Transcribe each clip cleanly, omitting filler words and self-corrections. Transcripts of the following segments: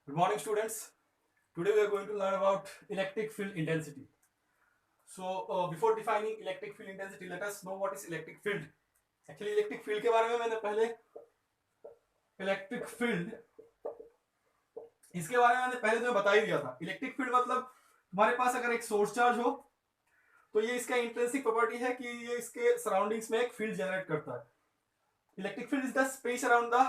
Good morning, students. Today we are going to learn about electric field intensity. So, before defining electric field intensity, let us know what is electric field. Actually, electric field के बारे में मैंने पहले electric field इसके बारे में मैंने पहले तुम्हें बता ही दिया था. इलेक्ट्रिक फील्ड मतलब तुम्हारे पास अगर एक सोर्स चार्ज हो तो ये इसका इंट्रिंसिक प्रॉपर्टी है कि ये इसके सराउंडिंग्स में एक फील्ड जनरेट करता है. Electric field is the space around the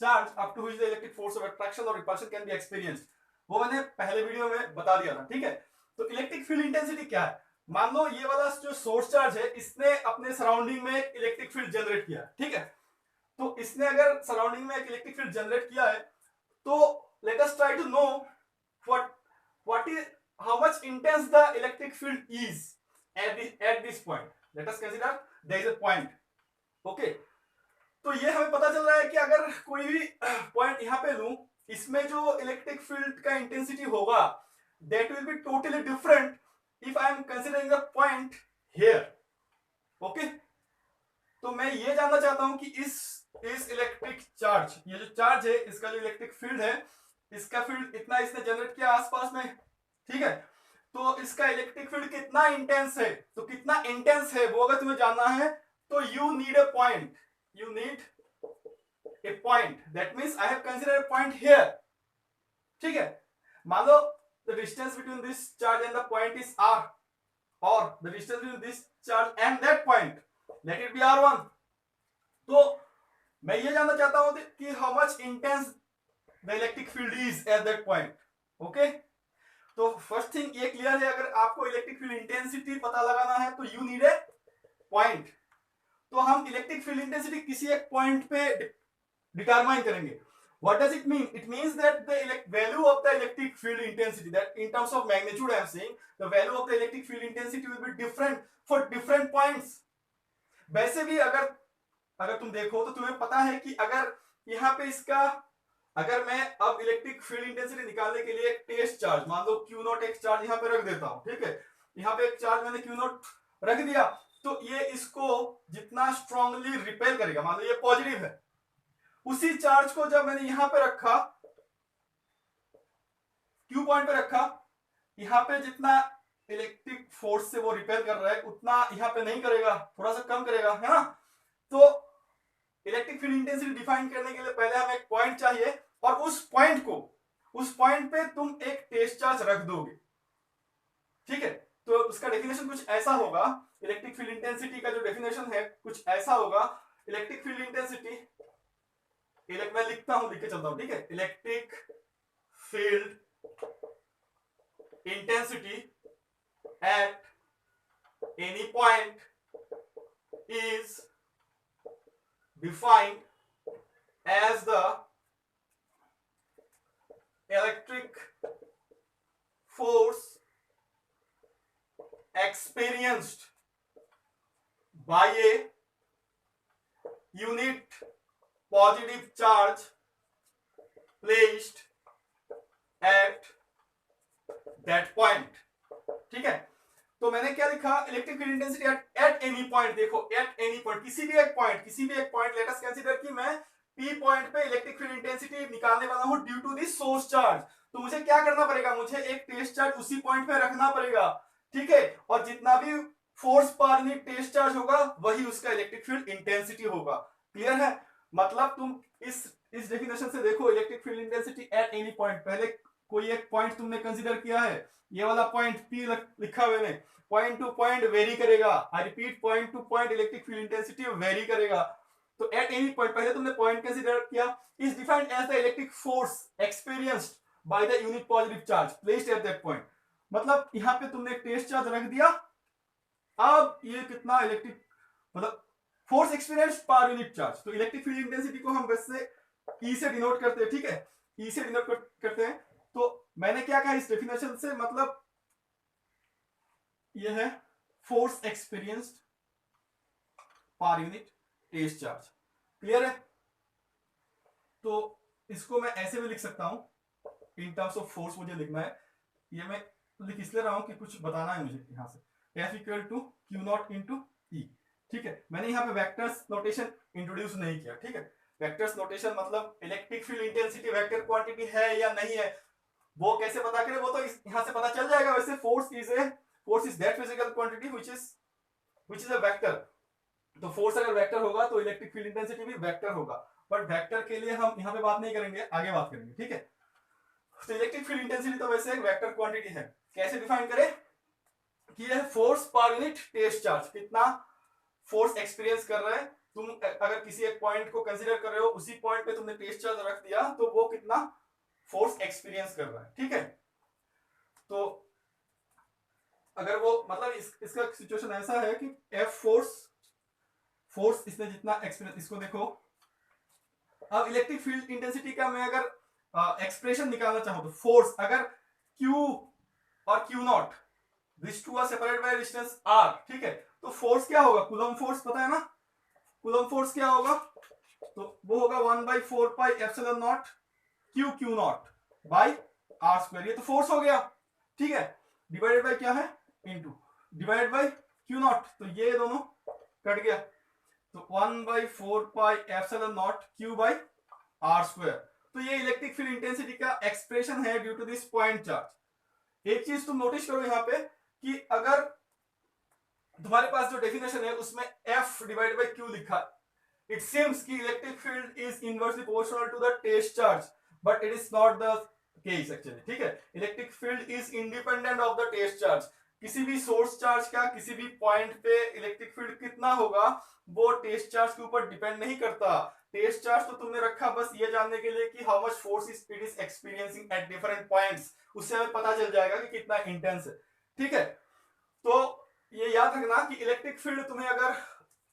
charge up to which the electric force of attraction और रिपल्शन कैन बी एक्सपीरियंस्ड. वो मैंने पहले वीडियो में बता दिया था. ठीक है, तो इलेक्ट्रिक फील्ड इंटेंसिटी क्या है? मान लो ये वाला जो सोर्स चार्ज है इसने अपने सराउंडिंग में एक इलेक्ट्रिक फील्ड जनरेट किया. ठीक है, तो इसने अगर सराउंडिंग में एक इलेक्ट्रिक फील्ड जनरेट किया है तो let us try to know what is how much intense the electric field is at this point. Let us consider there is a point. Okay, तो ये हमें पता चल रहा है कि अगर कोई भी पॉइंट यहां पे लूं, इसमें जो इलेक्ट्रिक फील्ड का इंटेंसिटी होगा that will be totally different if I am considering the point here. Okay, तो मैं ये जानना चाहता हूं कि इस इलेक्ट्रिक चार्ज, ये जो चार्ज है इसका जो इलेक्ट्रिक फील्ड है, इसका फील्ड इतना इसने जनरेट किया आसपास में. ठीक है, तो इसका इलेक्ट्रिक फील्ड कितना इंटेंस है, तो कितना इंटेंस है वो अगर तुम्हें जानना है तो you need a point. You need a point. That means I have considered a point here. ठीक है, मान लो the distance between this charge and the point is r, or the distance between this charge and that point, let it be r1. तो मैं ये जानना चाहता हूं कि how much intense the electric field is at that point. Okay, तो first thing ये clear है, अगर आपको इलेक्ट्रिक फील्ड इंटेंसिटी पता लगाना है तो यू नीड ए पॉइंट. तो हम इलेक्ट्रिक फील्ड इंटेंसिटी किसी एक पॉइंट पे डिटरमाइन करेंगे. What does it mean? It means that the value of the electric field intensity, that in terms of magnitude I am saying, the value of the electric field intensity will be different for different points. वैसे भी अगर तुम देखो तो तुम्हें पता है कि अगर यहाँ पे इसका, अगर मैं अब इलेक्ट्रिक फील्ड इंटेंसिटी निकालने के लिए एक टेस्ट चार्ज, मान लो क्यू नॉट एक चार्ज यहाँ पे रख देता हूँ. ठीक है, यहाँ पे एक चार्ज मैंने क्यू नॉट रख दिया, तो ये इसको जितना स्ट्रांगली रिपेल करेगा, मान लो ये पॉजिटिव है, उसी चार्ज को जब मैंने यहां पे रखा, क्यू पॉइंट पे रखा, यहां पे जितना इलेक्ट्रिक फोर्स से वो रिपेल कर रहा है उतना यहां पे नहीं करेगा, थोड़ा सा कम करेगा, है ना. तो इलेक्ट्रिक फील्ड इंटेंसिटी डिफाइन करने के लिए पहले हमें एक पॉइंट चाहिए, और उस पॉइंट पे तुम एक टेस्ट चार्ज रख दोगे. ठीक है, तो उसका डेफिनेशन कुछ ऐसा होगा. इलेक्ट्रिक फील्ड इंटेंसिटी का जो डेफिनेशन है कुछ ऐसा होगा. इलेक्ट्रिक फील्ड इंटेंसिटी, मैं लिखता हूं, लिख के चलता हूं. ठीक है, electric field intensity at any point is defined as the electric force experienced by a unit positive charge placed at that point. ठीक है, तो मैंने क्या लिखा, electric field intensity at any point. देखो, एट एनी पॉइंट, किसी भी एक पॉइंट लेट अस कंसीडर कि मैं पी पॉइंट पे इलेक्ट्रिक फील्ड इंटेंसिटी निकालने वाला हूं due to this source charge. तो मुझे क्या करना पड़ेगा, मुझे एक टेस्ट चार्ज उसी पॉइंट पे रखना पड़ेगा. ठीक है, और जितना भी force per unit test charge होगा वही उसका इलेक्ट्रिक फील्ड इंटेंसिटी होगा. क्लियर है? मतलब तुम इस डेफिनेशन से देखो, electric field intensity at any point, पहले कोई एक पॉइंट तुमने कंसीडर किया है, ये वाला पॉइंट पी लिखा हुआ है, पॉइंट टू पॉइंट वेरी करेगा. I repeat, point to point electric field intensity vary करेगा. तो एट एनी पॉइंट, पहले तुमने पॉइंट कंसीडर किया, is defined as the electric force experienced by the unit positive charge placed at that point. मतलब यहां पे तुमने एक टेस्ट चार्ज रख दिया, अब ये कितना इलेक्ट्रिक, मतलब force experience per unit charge. तो इलेक्ट्रिक फील्ड इंटेंसिटी को हम वैसे ई से डिनोट करते हैं. ठीक है, ई से डिनोट करते हैं. तो मैंने क्या कहा इस डेफिनेशन से, मतलब ये है force experienced per unit test charge. Clear है? तो इसको मैं ऐसे भी लिख सकता हूं, इन टर्म्स ऑफ फोर्स मुझे लिखना है. ये मैं लिख इसलिए रहा हूं कि कुछ बताना है मुझे यहां से. F equal to q naught into E. ठीक है, मैंने यहाँ पे वेक्टर्स नोटेशन इंट्रोड्यूस नहीं किया. ठीक है, वेक्टर्स नोटेशन मतलब electric field intensity vector quantity है या नहीं है, वो कैसे पता करें, वो तो यहां से पता चल जाएगा। वैसे force is that physical quantity which is a vector. तो फोर्स अगर वेक्टर होगा तो इलेक्ट्रिक फील्ड इंटेंसिटी भी वेक्टर होगा, बट वेक्टर के लिए हम यहाँ पे बात नहीं करेंगे, आगे बात करेंगे, ठीक है। तो इलेक्ट्रिक फील्ड इंटेंसिटी तो वैसे एक वेक्टर क्वांटिटी है। कैसे डिफाइन करें कि यह force per unit test charge, कितना फोर्स एक्सपीरियंस कर रहा है तुम, अगर किसी एक पॉइंट को कंसीडर कर रहे हो, उसी पॉइंट पे तुमने टेस्ट चार्ज रख दिया तो वो कितना फोर्स एक्सपीरियंस कर रहा है, ठीक है। तो अगर वो मतलब इसका सिचुएशन ऐसा है कि एफ फोर्स इसने जितना एक्सपीरियंस, इसको देखो। अब इलेक्ट्रिक फील्ड इंटेंसिटी का मैं अगर एक्सप्रेशन निकालना चाहूं तो फोर्स अगर Q और Q not this two are separated by distance r, ठीक है, तो फोर्स क्या होगा, कूलम फोर्स पता है ना, कूलम फोर्स क्या होगा, तो वो होगा 1/4 pi epsilon not Q not by r square, ये तो फोर्स हो गया, ठीक है, डिवाइडेड बाय क्या है, into divided by Q not, तो ये दोनों कट गया, तो 1/4 pi epsilon not Q by r square. तो ये इलेक्ट्रिक फील्ड इंटेंसिटी का एक्सप्रेशन है due to this point charge. एक चीज तुम नोटिस करो यहाँ पे कि अगर तुम्हारे पास जो डेफिनेशन है उसमें F डिवाइडेड बाय Q लिखा है, इट सीम्स कि electric field is inversely proportional to the test charge, but it is not the case actually, ठीक है। Electric field is independent of the test charge. किसी भी source charge का किसी भी पॉइंट पे इलेक्ट्रिक फील्ड कितना होगा वो टेस्ट चार्ज के ऊपर डिपेंड नहीं करता। टेस्ट चार्ज तो तुमने रखा बस ये जानने के लिए कि how much force it is experiencing at different points, उससे हमें पता चल जाएगा कि कितना इंटेंस है, ठीक है। तो ये याद रखना कि इलेक्ट्रिक फील्ड तुम्हें अगर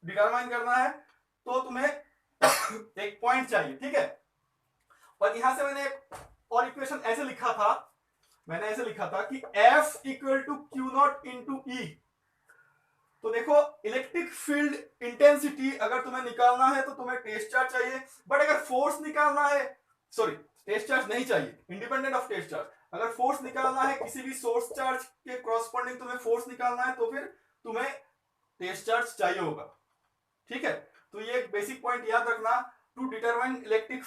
डिटरमाइन करना है तो तुम्हें एक पॉइंट चाहिए, ठीक है। और यहां से मैंने एक और इक्वेशन ऐसे लिखा था, मैंने ऐसे लिखा था कि F equal to Q not into E। तो देखो इलेक्ट्रिक फील्ड इंटेंसिटी अगर तुम्हें निकालना है तो तुम्हें टेस्ट चार्ज चाहिए, बट अगर फोर्स निकालना है, सॉरी टेस्ट चार्ज नहीं चाहिए, इंडिपेंडेंट ऑफ टेस्ट चार्ज, अगर फोर्स निकालना है किसी भी सोर्स चार्ज के कॉरस्पॉन्डिंग तुम्हें फोर्स निकालना है तो फिर तुम्हें टेस्ट चार्ज चाहिए होगा, ठीक है। तो ये एक बेसिक पॉइंट याद रखना, to determine electric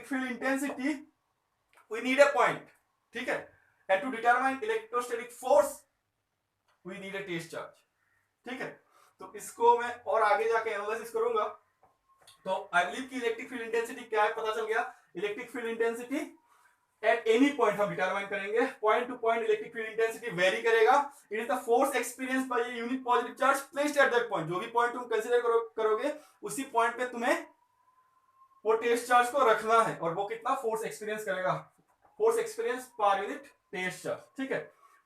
field intensity we need a point, ठीक है, and to determine electrostatic force we need a test charge, ठीक है। तो इसको मैं और आगे जाके एनालिसिस करूंगा। तो आई बिलीव कि इलेक्ट्रिक फील्ड इंटेंसिटी क्या है पता चल गया। Electric field intensity at any point हम डिटरमाइन करेंगे, point to point electric field intensity vary करेगा। It is the force experience by a unit positive charge placed at that point. जो भी पॉइंट तुम कंसीडर करोगे उसी पॉइंट पे तुम्हें वो टेस्ट चार्ज को रखना है, और वो कितना फोर्स एक्सपीरियंस करेगा, force experience per unit test charge, ठीक है।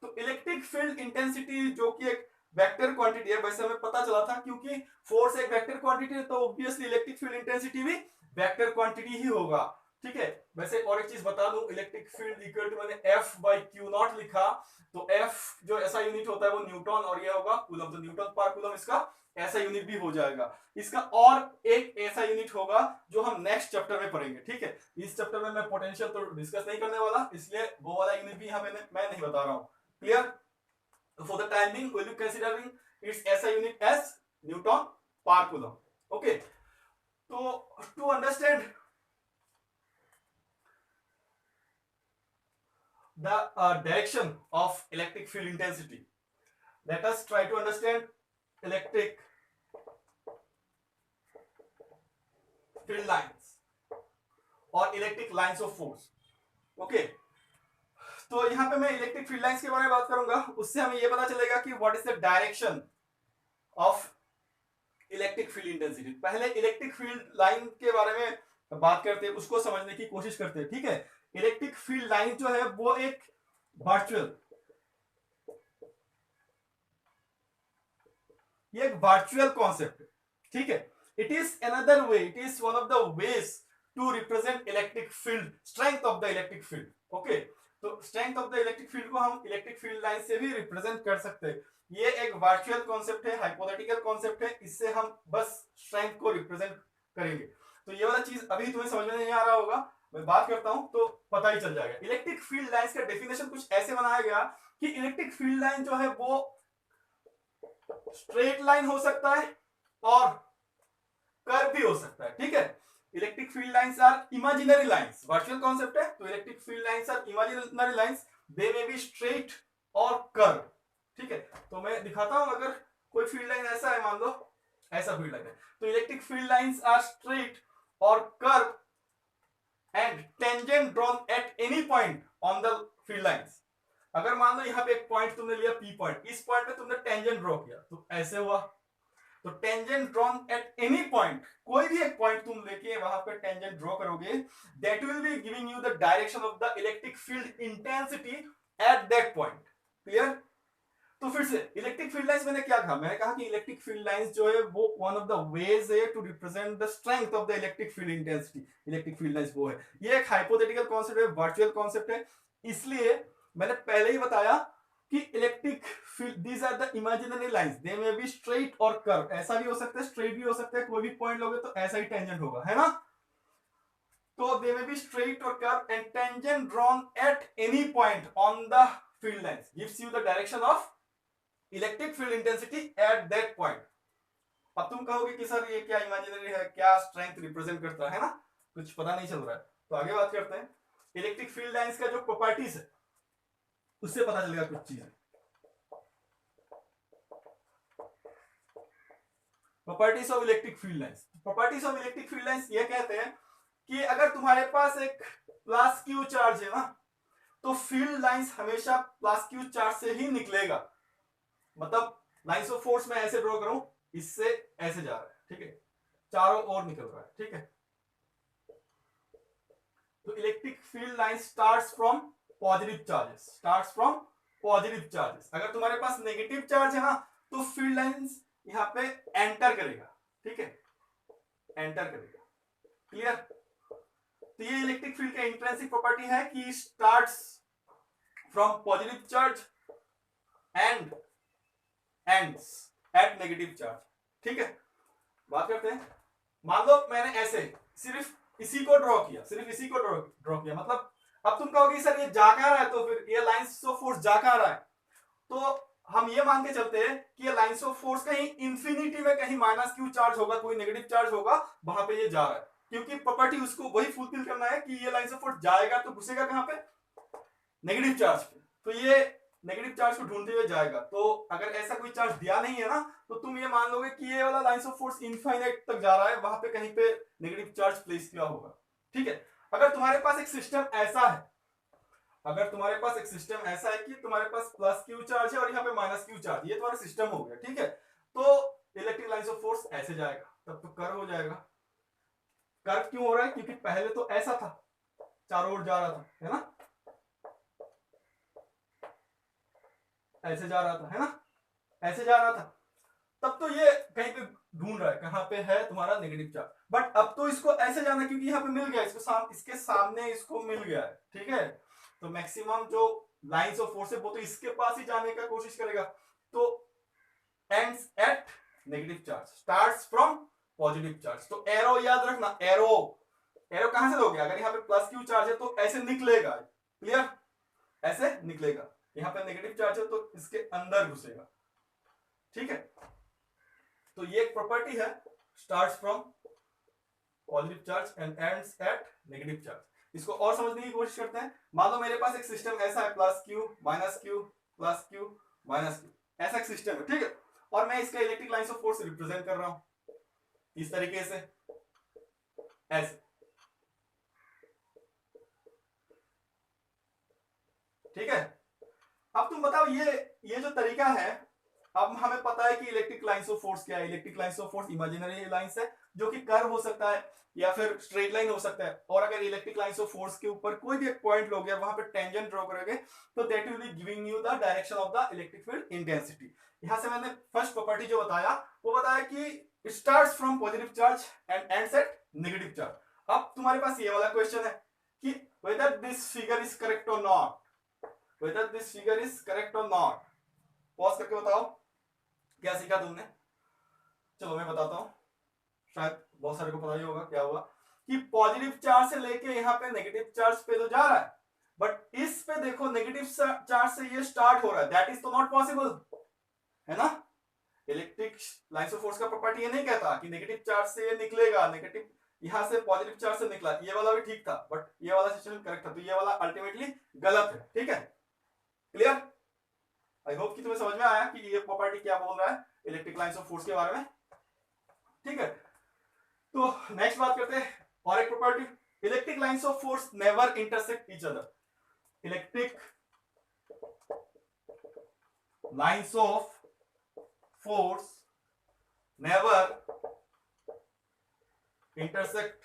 तो इलेक्ट्रिक फील्ड इंटेंसिटी जो कि एक वेक्टर क्वांटिटी है, वैसे हमें पता चला था क्योंकि फोर्स एक वेक्टर क्वांटिटी है तो ऑब्वियसली इलेक्ट्रिक फील्ड इंटेंसिटी भी वेक्टर क्वांटिटी ही होगा, ठीक है। वैसे और एक चीज बता दूं, इलेक्ट्रिक फील्ड इक्वल टू मैंने F बाई Q नॉट लिखा, तो F जो ऐसा यूनिट होता है वो न्यूटन और ये होगा कूलम, तो न्यूटन पर कूलम इसका ऐसा यूनिट भी हो जाएगा। इसका और एक ऐसा यूनिट होगा जो हम नेक्स्ट चैप्टर में पढ़ेंगे, ठीक है। इस चैप्टर में मैं पोटेंशियल तो डिस्कस नहीं करने वाला, इसलिए वो वाला यूनिट भी यहाँ मैं नहीं बता रहा हूँ, clear. For the time being, we'll be considering its SI unit as Newton per coulomb. Okay. So to understand the direction of electric field intensity, let us try to understand electric field lines or electric lines of force. Okay. तो यहां पे मैं electric field lines के बारे में बात करूंगा, उससे हमें यह पता चलेगा कि what is the direction of electric field intensity. पहले इलेक्ट्रिक फील्ड लाइन के बारे में बात करते हैं, उसको समझने की कोशिश करते हैं, ठीक है। इलेक्ट्रिक फील्ड लाइन जो है वो एक वर्चुअल कॉन्सेप्ट है, ठीक है। It is another way, it is one of the ways to represent electric field, strength of the electric field, okay. तो strength of the electric field को हम इलेक्ट्रिक फील्ड लाइन से भी रिप्रेजेंट कर सकते हैं। ये एक वर्चुअल कॉन्सेप्ट है, हाइपोथेटिकल कॉन्सेप्ट है, इससे हम बस स्ट्रेंथ को रिप्रेजेंट करेंगे। तो ये वाला चीज अभी तुम्हें समझ में नहीं आ रहा होगा, मैं बात करता हूं तो पता ही चल जाएगा। इलेक्ट्रिक फील्ड लाइंस का डेफिनेशन कुछ ऐसे बनाया गया कि इलेक्ट्रिक फील्ड लाइन जो है वो स्ट्रेट लाइन हो सकता है और कर्व भी हो सकता है, ठीक है। Electric field lines are imaginary lines, virtual concept है, तो electric field lines are imaginary lines, they may be straight और कर्व, ठीक है। तो मैं दिखाता हूं, अगर कोई फील्ड लाइन ऐसा है, मान लो ऐसा फील्ड लाइन है, तो electric field lines are straight और curve and tangent drawn at any point on the field lines. अगर मान लो यहाँ पे एक पॉइंट तुमने लिया पी पॉइंट, इस पॉइंट पे तुमने टेंजेंट ड्रॉ किया, तो ऐसे हुआ। तो tangent drawn at any point, कोई भी एक पॉइंट तुम लेके वहां पे टेंजेंट ड्रॉ करोगे, that will be giving you the direction of the electric field intensity eight that point. Clear? तो फिर से इलेक्ट्रिक फील्ड लाइंस, मैंने क्या कहा, मैंने कहा कि इलेक्ट्रिक फील्ड लाइंस जो है वो वन ऑफ द वेज है to represent the strength of the electric field intensity. Electric field lines वो है, ये एक हाइपोथेटिकल कॉन्सेप्ट है, वर्चुअल कॉन्सेप्ट है, इसलिए मैंने पहले ही बताया कि electric field, these are the imaginary lines, they may be straight और कर्व, ऐसा भी हो सकता है, स्ट्रेट भी हो सकता है, कोई भी पॉइंट लोगे तो ऐसा ही टेंजेंट होगा, है ना। तो दे मे बी स्ट्रेट और curve and tangent drawn at any point on the field lines gives you the direction of electric field intensity eight that point. अब तुम कहोगे कि सर ये क्या इमेजिनरी है, क्या स्ट्रेंथ रिप्रेजेंट करता है ना, कुछ पता नहीं चल रहा है, तो आगे बात करते हैं। इलेक्ट्रिक फील्ड लाइंस का जो प्रॉपर्टीज है उससे पता चलेगा कुछ चीजें। Properties of electric field lines, properties of electric field lines ये कहते हैं कि अगर तुम्हारे पास एक प्लस क्यू चार्ज है ना, तो फील्ड लाइंस हमेशा प्लस क्यू चार्ज से ही निकलेगा। मतलब लाइंस ऑफ फोर्स में ऐसे ड्रॉ करूं, इससे ऐसे जा रहा है, ठीक है, चारों ओर निकल रहा है, ठीक है। तो electric field line starts from positive charges, starts from positive charges. अगर तुम्हारे पास नेगेटिव चार्ज है ना, तो फील्ड लाइंस यहां पे एंटर करेगा, ठीक है, एंटर करेगा। क्लियर? तो ये इलेक्ट्रिक फील्ड का इंट्रिंसिक प्रॉपर्टी है कि starts from positive charge and ends at negative charge, ठीक है। बात करते हैं, मान लो मैंने ऐसे सिर्फ इसी को ड्रॉ किया, सिर्फ इसी को ड्रॉ किया, मतलब अब तुम कहोगे सर ये जा कहां रहा है, तो फिर ये लाइंस ऑफ फोर्स जा कहां रहा है, तो हम ये मान के चलते हैं कि ये लाइंस ऑफ फोर्स कहीं इंफिनिटी में कहीं माइनस क्यू चार्ज होगा, कोई नेगेटिव चार्ज होगा, वहां पे ये जा रहा है, क्योंकि प्रॉपर्टी उसको वही फुलफिल करना है कि ये लाइंस ऑफ फोर्स जाएगा तो घुसेगा कहां पे, नेगेटिव चार्ज पे, तो ये नेगेटिव चार्ज को ढूंढते हुए जाएगा। तो अगर ऐसा कोई चार्ज दिया नहीं है ना, तो तुम ये मान लोगे कि ये वाला लाइंस ऑफ फोर्स इनफाइनाइट तक जा रहा है, वहां पे कहीं पे नेगेटिव चार्ज प्लेस किया होगा, ठीक है। अगर तुम्हारे पास एक सिस्टम ऐसा है, अगर तुम्हारे पास एक सिस्टम ऐसा है कि तुम्हारे पास प्लस क्यू चार्ज है और यहाँ पे माइनस क्यू चार्ज, ये तुम्हारा सिस्टम हो गया, ठीक है, तो इलेक्ट्रिक लाइंस ऑफ फोर्स ऐसे जाएगा, तब तो कर्व हो जाएगा। कर्व क्यों हो रहा है, क्योंकि पहले तो ऐसा था, चारों ओर जा रहा था, है ना, ऐसे जा रहा था, है ना, ऐसे जा रहा था, तब तो ये कहीं पे ढूंढ रहा है कहां पे है तुम्हारा नेगेटिव चार्ज, बट अब तो इसको ऐसे जाना, क्योंकि यहाँ पे मिल गया, इसके सामने इसको मिल गया है, ठीक है। तो मैक्सिमम जो लाइंस ऑफ फोर्स है वो तो इसके पास ही जाने का कोशिश करेगा, तो ends at negative charge, starts from positive charge. तो एरो याद रखना, एरो एरो कहां से दोगे, अगर यहाँ पे प्लस क्यू चार्ज है तो ऐसे निकलेगा, क्लियर, ऐसे निकलेगा, यहाँ पे नेगेटिव चार्ज है तो इसके अंदर घुसेगा, ठीक है। तो ये एक प्रॉपर्टी है, starts from positive charge and ends at negative charge. इसको और समझने की कोशिश करते हैं। मान लो मेरे पास एक सिस्टम ऐसा है, plus Q minus Q plus Q minus Q, ऐसा एक सिस्टम है, ठीक है, और मैं इसका electric lines of force represent कर रहा हूं इस तरीके से, ऐसे, ठीक है। अब तुम बताओ, ये जो तरीका है, अब हमें पता है कि इलेक्ट्रिक लाइंस ऑफ फोर्स क्या है। Electric lines of force imaginary lines है, जो कि कर्व हो सकता है या फिर स्ट्रेट लाइन हो सकता है, और अगर इलेक्ट्रिक लाइंस ऑफ फोर्स के ऊपर कोई भी एक पॉइंट लोगे, वहां पे टेंजेंट ड्रॉ करोगे, तो that will be giving you the direction of the electric field intensity. यहां से मैंने फर्स्ट प्रॉपर्टी जो बताया, वो बताया कि it starts from positive charge and ends at negative charge. अब तुम्हारे पास ये वाला क्वेश्चन है कि whether this figure is correct और not, whether this figure is correct or not। Pause करके बताओ क्या सीखा तुमने। चलो मैं बताता हूं, शायद बहुत सारे को पता ही होगा क्या हुआ, कि पॉजिटिव चार्ज से लेके यहाँ पे नेगेटिव चार्ज पे तो जा रहा है, बट इस पे देखो नेगेटिव चार्ज से ये स्टार्ट हो रहा है, दैट इज तो नॉट पॉसिबल, है ना। इलेक्ट्रिक लाइंस ऑफ फोर्स का प्रॉपर्टी ये नहीं कहता कि नेगेटिव चार्ज से ये निकलेगा, नेगेटिव यहां से पॉजिटिव चार्ज से निकला, ये वाला भी ठीक था बट ये वाला सिचुएशन करेक्ट था, तो ये वाला अल्टीमेटली गलत है। ठीक है, क्लियर? आई होप कि तुम्हें समझ में आया कि ये प्रॉपर्टी क्या बोल रहा है इलेक्ट्रिक लाइंस ऑफ फोर्स के बारे में। ठीक है, तो नेक्स्ट बात करते हैं और एक property, electric lines of force never intersect each other. Electric lines of force never intersect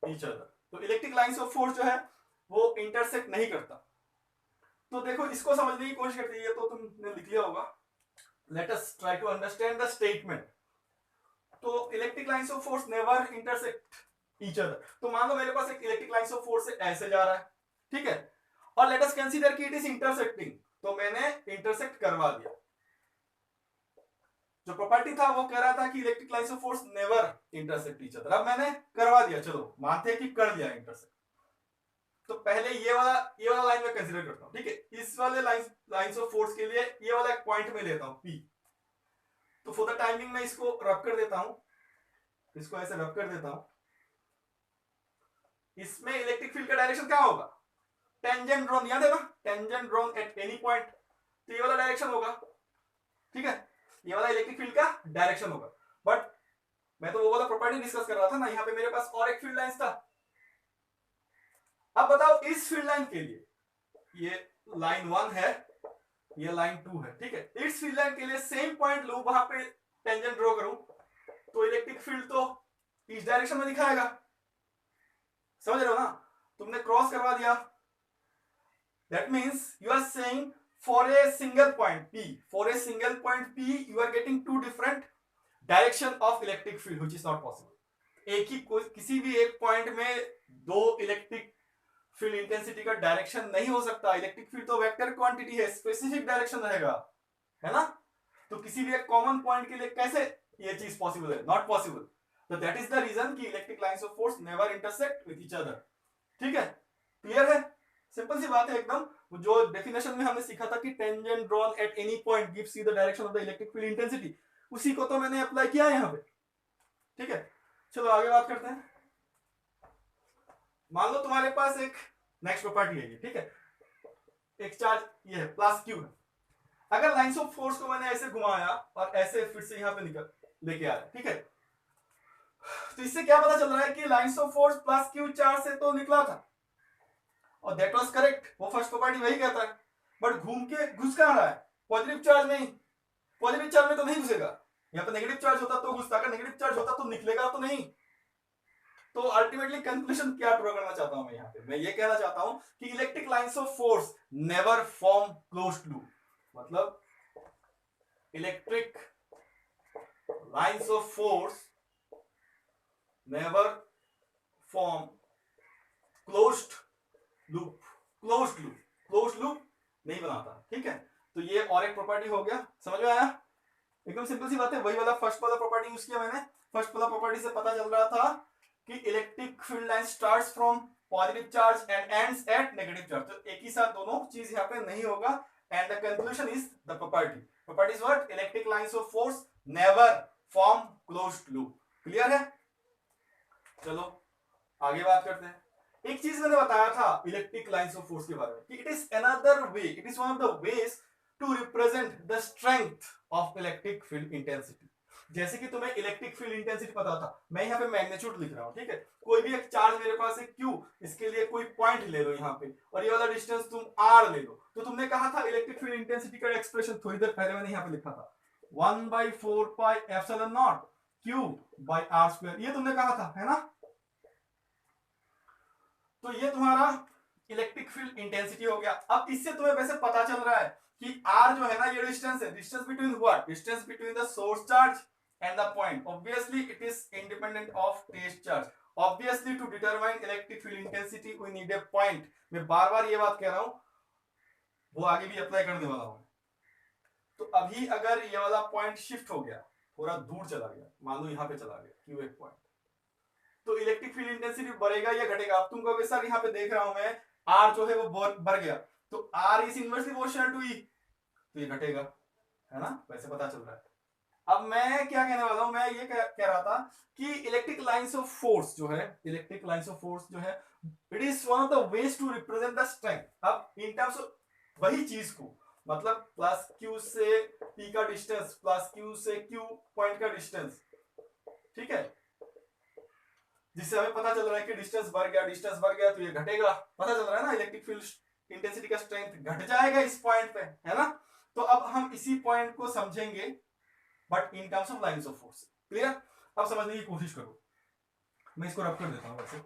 each other. तो इलेक्ट्रिक लाइंस ऑफ फोर्स जो है वो इंटरसेक्ट नहीं करता। तो देखो इसको समझने की कोशिश करते हैं, ये तो तुमने लिख लिया होगा। Let us try to understand the statement. तो electric lines of force never intersect each other. तो मान लो मेरे पास एक इलेक्ट्रिक लाइंस ऑफ फोर्स ऐसे जा रहा है, ठीक है, और लेट अस कंसीडर कि इट इज इंटरसेक्टिंग, तो मैंने इंटरसेक्ट करवा दिया। जो प्रॉपर्टी था वो कह रहा था कि electric lines of force never intersect each other, अब मैंने करवा दिया, चलो मानते हैं कि कर दिया इंटरसेक्ट। तो पहले ये वाला लाइन में कंसीडर करता हूं, ठीक है, इस वाले लाइंस ऑफ फोर्स के लिए ये वाला एक पॉइंट में लेता हूं P। तो फॉर द टाइमिंग मैं इसको रब कर देता हूं, इसको ऐसे रब कर देता हूं। इसमें इलेक्ट्रिक फील्ड का डायरेक्शन क्या होगा, टेंजेंट ड्रॉन, याद है ना, tangent drawn at any point, तो ये वाला डायरेक्शन होगा। ठीक है, ये वाला इलेक्ट्रिक फील्ड का डायरेक्शन होगा। बट मैं तो वो वाला प्रॉपर्टी डिस्कस कर रहा था ना, यहाँ पे मेरे पास और एक फील्ड लाइन था। अब बताओ इस फील्ड लाइन के लिए, ये लाइन 1 है, ये लाइन 2 है, ठीक है, इस फील्ड लाइन के लिए सेम पॉइंट लूं, वहां पे टेंजेंट ड्रॉ करूं, तो इलेक्ट्रिक फील्ड तो इस डायरेक्शन में दिखाएगा। समझ रहे हो ना, तुमने क्रॉस करवा दिया, that means you are saying for a single point P you are getting two different direction of electric field which is not possible। एक ही किसी भी एक पॉइंट में दो इलेक्ट्रिक फील्ड इंटेंसिटी का डायरेक्शन नहीं हो सकता। इलेक्ट्रिक फील्ड तो वेक्टर क्वांटिटी है, स्पेसिफिक डायरेक्शन रहेगा, है ना। तो किसी भी एक कॉमन पॉइंट के लिए कैसे ये चीज पॉसिबल है, नॉट पॉसिबल। तो दैट इज द रीजन कि electric lines of force never intersect with each other. ठीक है, क्लियर है, सिंपल सी बात है एकदम। जो डेफिनेशन में हमने सीखा था कि tangent drawn at any point gives you the direction of the electric field intensity, उसी को तो मैंने अप्लाई किया है यहाँ पे। ठीक है, चलो आगे बात करते हैं। मान लो तुम्हारे पास एक नेक्स्ट प्रॉपर्टी है ये, ठीक है, एक चार्ज ये है प्लस क्यू है। अगर लाइंस ऑफ फोर्स को मैंने ऐसे घुमाया और ऐसे फिर से यहां पे निकल लेके आया, ठीक है, तो इससे क्या पता चल रहा है कि lines of force plus q charge से तो निकला था और दैट वाज करेक्ट, वो फर्स्ट प्रॉपर्टी वही कहता है। बट घूम के घुस कहां रहा है, पॉजिटिव चार्ज नहीं, पॉजिटिव चार्ज में तो नहीं घुसेगा, यहां पे नेगेटिव चार्ज होता तो घुसता, अगर नेगेटिव चार्ज होता तो निकलेगा तो नहीं। तो अल्टीमेटली कंक्लूजन क्या ड्रॉ करना चाहता हूं मैं यहां पे, मैं ये कहना चाहता हूं कि electric lines of force never form closed loop. मतलब electric lines of force never form closed loop, closed loop नहीं बनाता। ठीक है, तो ये और एक प्रॉपर्टी हो गया, समझ में आया, एकदम सिंपल सी बात है। वही वाला फर्स्ट वाला प्रॉपर्टी यूज किया मैंने। फर्स्ट वाला प्रॉपर्टी से पता चल रहा था कि electric field line starts from positive charge and ends at negative charge, तो एक ही साथ दोनों चीज यहाँ पे नहीं होगा। And the conclusion is the property is what, electric lines of force never form closed loop. Clear है, चलो आगे बात करते हैं। एक चीज मैंने बताया था इलेक्ट्रिक लाइंस ऑफ फोर्स के बारे में कि it is another way, it is one of the ways to represent the strength of electric field intensity. जैसे कि तुम्हें इलेक्ट्रिक फील्ड इंटेंसिटी पता था, मैं यहाँ पे मैग्नीट्यूड लिख रहा हूँ, ठीक है, कोई भी एक चार्ज मेरे पास है Q, इसके लिए कोई पॉइंट ले लो यहाँ पे और ये वाला डिस्टेंस तुम R ले लो। तो तुमने कहा था इलेक्ट्रिक फील्ड इंटेंसिटी का एक्सप्रेशन थोड़ी देर पहले मैंने यहाँ पे लिखा था 1/4 pi epsilon not Q by R square, ये तुमने कहा था, है ना। तो ये तुम्हारा इलेक्ट्रिक फील्ड इंटेंसिटी हो गया। अब इससे तुम्हें वैसे पता चल रहा है कि R जो है ना, ये डिस्टेंस है, distance between what, distance between the source charge and the point. Obviously it is independent of test charge. Obviously to determine electric field intensity we need a point. मैं बार बार ये बात कह रहा हूं, वो आगे भी अप्लाई करने वाला हूं। तो अभी अगर ये वाला पॉइंट शिफ्ट हो गया, थोड़ा दूर चला गया, मान लो यहाँ पे चला गया Q एक पॉइंट, तो इलेक्ट्रिक फील्ड इंटेंसिटी बढ़ेगा या घटेगा। अब तुम कहोगे सर यहाँ पे देख रहा हूं मैं R जो है वो बढ़ गया, तो R is inversely proportional to E, तो ये घटेगा। है ना, वैसे पता चल रहा है। अब मैं क्या कहने वाला हूं, मैं ये कह रहा था कि इलेक्ट्रिक लाइंस ऑफ फोर्स जो है, इलेक्ट्रिक लाइंस ऑफ फोर्स जो है, it is one of the ways to represent the strength. अब इन टर्म्स ऑफ वही चीज को, मतलब प्लस क्यू से पी का डिस्टेंस, प्लस क्यू से क्यू पॉइंट का डिस्टेंस, ठीक है, जिससे हमें पता चल रहा है कि डिस्टेंस बढ़ गया, डिस्टेंस बढ़ गया तो ये घटेगा, पता चल रहा है ना, इलेक्ट्रिक फील्ड इंटेंसिटी का स्ट्रेंथ घट जाएगा इस पॉइंट पे, है ना। तो अब हम इसी पॉइंट को समझेंगे but in terms of lines of force. Clear? अब समझने की कोशिश करो, मैं इसको रब कर देता हूं, वैसे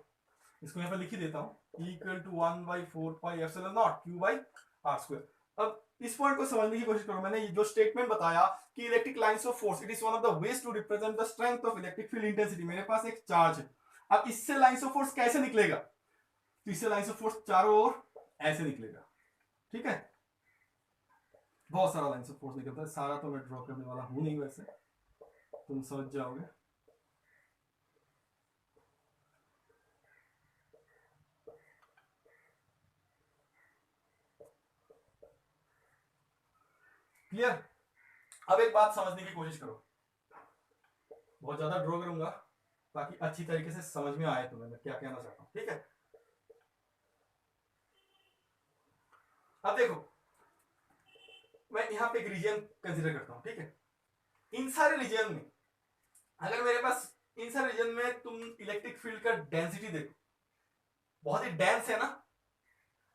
इसको यहां पर लिख ही देता हूं, equal to 1/4 pi epsilon not Q by R square. अब इस पॉइंट को समझने की कोशिश करो, मैंने ये जो स्टेटमेंट बताया कि electric lines of force, it is one of the ways to represent the strength of electric field intensity. मेरे पास एक चार्ज है, अब इससे लाइंस ऑफ फोर्स कैसे निकलेगा, तो इससे लाइंस ऑफ फोर्स चारों ओर ऐसे निकलेगा, ठीक है, बहुत सारा लाइंस ऑफ फोर्स निकलता है, सारा तो मैं ड्रॉ करने वाला हूं नहीं, वैसे तुम समझ जाओगे। क्लियर? अब एक बात समझने की कोशिश करो, बहुत ज्यादा ड्रॉ करूंगा ताकि अच्छी तरीके से समझ में आए तुम्हें मैं क्या कहना चाहता हूं, ठीक है। अब देखो, मैं यहां पे एक रीजन कंसीडर करता हूं, ठीक है। इन सारे रीजन में, अगर मेरे पास इन सारे रीजन में तुम इलेक्ट्रिक फील्ड का डेंसिटी देखो, बहुत ही डेंस है ना,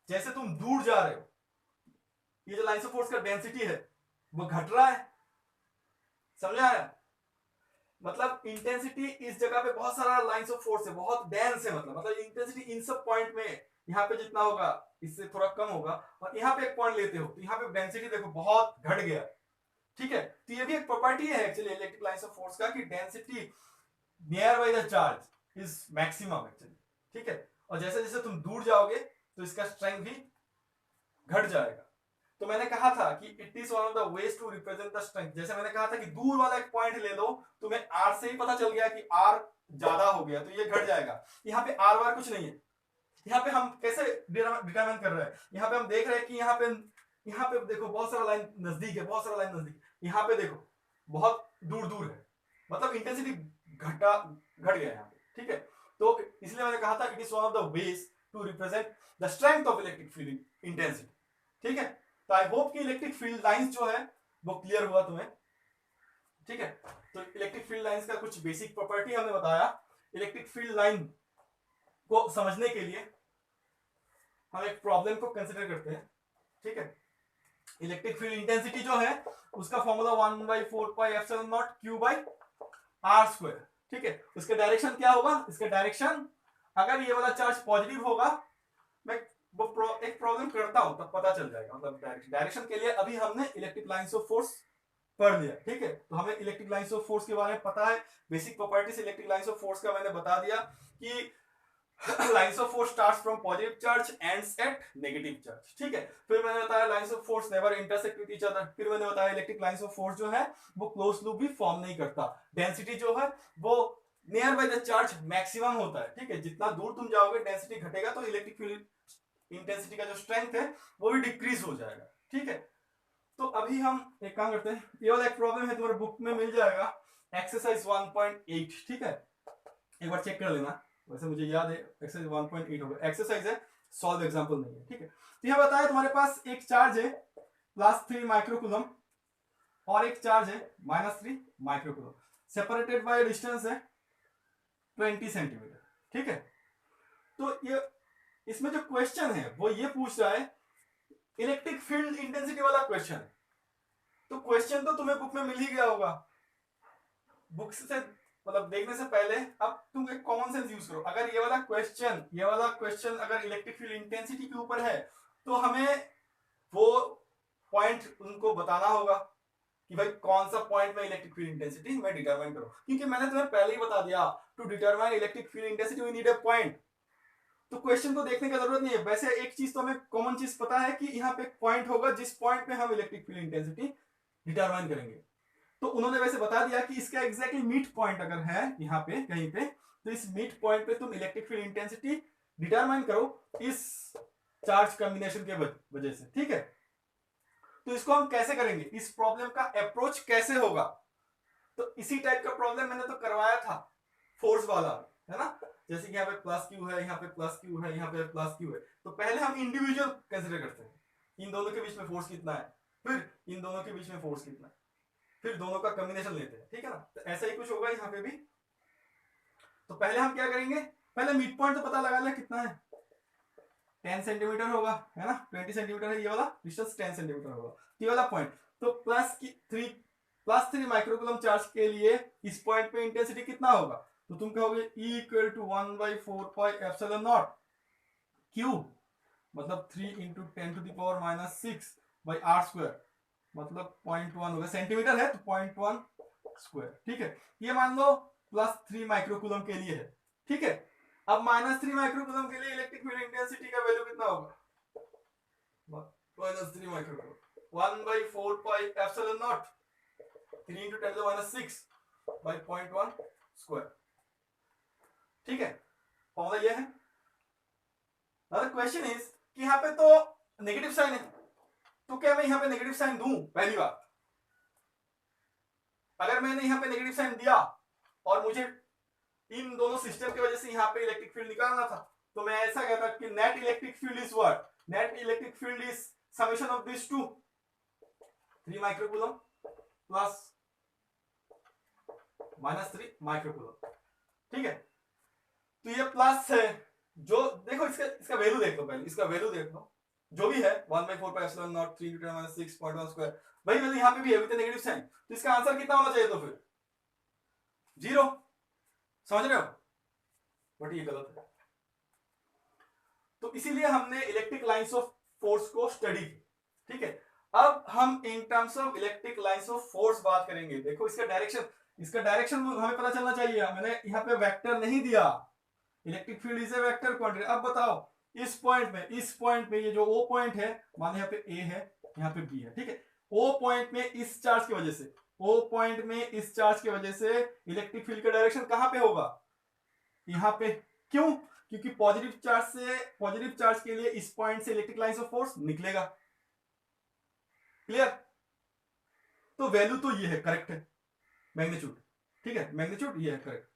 जैसे तुम दूर जा रहे हो, ये जो लाइंस ऑफ फोर्स का डेंसिटी है वो घट रहा है, समझ आया? मतलब इंटेंसिटी इस जगह पे बहुत सारा लाइंस ऑफ फोर्स है, बहुत डेंस है, मतलब इंटेंसिटी इन सब पॉइंट में यहाँ पे जितना होगा इससे थोड़ा कम होगा, और यहाँ पे एक पॉइंट लेते हो तो यहाँ पे डेंसिटी देखो बहुत घट गया, ठीक है। तो ये भी एक प्रॉपर्टी है actually electric lines of force का, कि density near by the charge is maximum actually, ठीक है। और जैसे जैसे तुम दूर जाओगे तो इसका स्ट्रेंथ भी घट जाएगा। तो मैंने कहा था कि it is one of the ways to represent the strength. जैसे मैंने कहा था कि दूर वाला एक पॉइंट ले लो, तुम्हें आर से ही पता चल गया कि आर ज्यादा हो गया तो ये घट जाएगा। यहाँ पे आर वार कुछ नहीं है, यहाँ पे हम कैसे डिटरमाइन कर रहे हैं, यहाँ पे हम देख रहे हैं कि यहाँ पे देखो बहुत सारा लाइन नजदीक है, बहुत सारा लाइन नजदीक, यहाँ पे देखो बहुत दूर दूर है, मतलब इंटेंसिटी घट गया यहाँ पे, ठीक है। तो इसलिए मैंने कहा था it is one of the ways to represent the strength of electric field intensity, ठीक है। तो आई होप कि इलेक्ट्रिक फील्ड लाइंस जो है वो क्लियर हुआ तुम्हें, ठीक है। तो इलेक्ट्रिक फील्ड लाइंस का कुछ बेसिक प्रॉपर्टी हमने बताया। इलेक्ट्रिक फील्ड लाइन को समझने के लिए हम एक प्रॉब्लम को कंसिडर करते हैं, ठीक है। इलेक्ट्रिक फील्ड इंटेंसिटी जो है उसका formula 1/4 pi epsilon not Q by R square, ठीक है। उसका डायरेक्शन क्या होगा, इसका डायरेक्शन, अगर ये वाला चार्ज पॉजिटिव होगा, मैं वो एक प्रॉब्लम करता हूं तब पता चल जाएगा, मतलब डायरेक्शन के लिए अभी हमने इलेक्ट्रिक लाइंस ऑफ फोर्स पढ़ लिया, ठीक है। तो हमें इलेक्ट्रिक लाइंस ऑफ फोर्स के बारे में पता है, basic properties electric lines of force का मैंने बता दिया कि lines of force starts from positive charge ends at negative charge, ठीक है। फिर मैंने बताया lines of force never intersect with each other. फिर मैंने बताया इलेक्ट्रिक लाइंस ऑफ फोर्स जो है वो क्लोज लूप भी फॉर्म नहीं करता, डेंसिटी जो है वो near by the charge maximum होता है, ठीक है। जितना दूर तुम जाओगे डेंसिटी घटेगा तो इलेक्ट्रिक फील्ड इंटेंसिटी का जो स्ट्रेंथ है वो भी डिक्रीज हो जाएगा, ठीक है। तो अभी हम एक काम करते हैं, ये वाला एक प्रॉब्लम है तुम्हारे बुक में मिल जाएगा, एक्सरसाइज 1.8, ठीक है। एक बार चेक कर लेना, वैसे मुझे याद है एक्सरसाइज 1.8 होगा, एक्सरसाइज है, सॉल्व एग्जांपल नहीं है, ठीक है। तो यह बताया तुम्हारे पास एक चार्ज है +3 माइक्रोकूलम और एक चार्ज है -3 माइक्रोकूलम, सेपरेटेड बाय डिस्टेंस है 20 सेंटीमीटर, ठीक है। तो ये इसमें जो क्वेश्चन है वो ये पूछ रहा है, इलेक्ट्रिक फील्ड इंटेंसिटी वाला क्वेश्चन है। तो क्वेश्चन तो तुम्हें बुक में मिल ही गया होगा, बुक से मतलब देखने से पहले अब तुम एक कॉमन सेंस यूज करो। अगर ये वाला क्वेश्चन अगर इलेक्ट्रिक फील्ड इंटेंसिटी के ऊपर है तो हमें वो पॉइंट उनको बताना होगा कि भाई कौन सा पॉइंट में इलेक्ट्रिक फील्ड इंटेंसिटी मैं डिटरमाइन करूं, क्योंकि मैंने तुम्हें पहले ही बता दिया to determine electric field intensity we need a point. तो क्वेश्चन को देखने की जरूरत नहीं है, वैसे एक चीज तो हमें कॉमन चीज पता है कि यहाँ पे एक पॉइंट होगा जिस पॉइंट पे हम इलेक्ट्रिक फील्ड इंटेंसिटी डिटरमाइन करेंगे। तो उन्होंने वैसे बता दिया कि इसका एग्जैक्टली मिड पॉइंट अगर है यहाँ पे कहीं पे, तो इस मिड पॉइंट पे तुम इलेक्ट्रिक फील्ड इंटेंसिटी डिटरमाइन करो इस चार्ज कॉम्बिनेशन के वजह से, ठीक है। तो इसको हम कैसे करेंगे, इस प्रॉब्लम का अप्रोच कैसे होगा, तो इसी टाइप का प्रॉब्लम मैंने तो करवाया था फोर्स वाला, है ना, जैसे कि यहाँ पे प्लस क्यू है, यहाँ पे प्लस क्यू है, यहाँ पे प्लस क्यू है, तो पहले हम इंडिविजुअल कंसिडर करते हैं, इन दोनों के बीच में फोर्स कितना है, फिर इन दोनों के बीच में फोर्स कितना है, फिर दोनों का कॉम्बिनेशन लेते हैं, ठीक है ना, तो ऐसा ही कुछ होगा यहाँ पे भी। तो पहले हम क्या करेंगे, पहले मिड पॉइंट तो पता लगा लिया कितना है, 10 सेंटीमीटर होगा, है ना, 20 सेंटीमीटर है ये वाला डिस्टेंस, 10 सेंटीमीटर होगा ये वाला पॉइंट। तो प्लस 3 माइक्रोकूलम चार्ज के लिए इस पॉइंट पे इंटेंसिटी कितना होगा, तो तुम कहोगे E इक्वल टू 1/4πε0 क्यू, मतलब 3 इंटू 10⁻⁻6 बाई आर स्क्वायर, मतलब 0.1 होगा, सेंटीमीटर है तो 0.1 स्क्वायर, ठीक है, ये मान लो +3 माइक्रोकूलम के लिए है, ठीक है। अब -3 माइक्रोकूलम के लिए इलेक्ट्रिक फील्ड इंटेंसिटी का वैल्यू कितना होगा, -3 माइक्रोकूलम 1/4πε0 3 इंटू 10⁻⁶ बाई 0.1 स्क्वायर, ठीक है, फॉर्मूला ये है। नाउ क्वेश्चन इज कि यहाँ पे तो नेगेटिव साइन है, तो क्या मैं यहाँ पे नेगेटिव साइन दूं, पहली बात, अगर मैंने यहाँ पे नेगेटिव साइन दिया और मुझे इन दोनों सिस्टम की वजह से यहाँ पे इलेक्ट्रिक फील्ड निकालना था, तो मैं ऐसा कहता कि net electric field is what, net electric field is summation of this two 3 microcoulomb plus -3 microcoulomb, ठीक है। तो ये प्लस है, जो देखो इसका वैल्यू देख लो, पहले इसका वैल्यू देख लो, जो भी है 1/4πε0 3 इंटू 10⁻⁶ स्क्वायर, वही वैल्यू यहाँ पे भी है विद नेगेटिव साइन, तो इसका आंसर कितना होना चाहिए, तो फिर 0, समझ रहे हो, बट ये गलत है। तो इसीलिए हमने इलेक्ट्रिक लाइंस ऑफ फोर्स को स्टडी की, ठीक है। अब हम इन terms of electric lines of force बात करेंगे। देखो इसका डायरेक्शन हमें पता चलना चाहिए, मैंने यहाँ पे वेक्टर नहीं दिया, electric field is a vector quantity. अब बताओ इस पॉइंट पे ये जो ओ पॉइंट है, मान यहाँ पे ए है, यहाँ पे बी है, ठीक है, ओ पॉइंट में इस चार्ज की वजह से इलेक्ट्रिक फील्ड का डायरेक्शन कहां पे होगा, यहाँ पे, क्यों, क्योंकि पॉजिटिव चार्ज के लिए इस पॉइंट से इलेक्ट्रिक लाइंस ऑफ फोर्स निकलेगा, क्लियर। तो वैल्यू तो ये है, करेक्ट है, मैग्नीट्यूड, ठीक है, मैग्नीट्यूड ये है करेक्ट।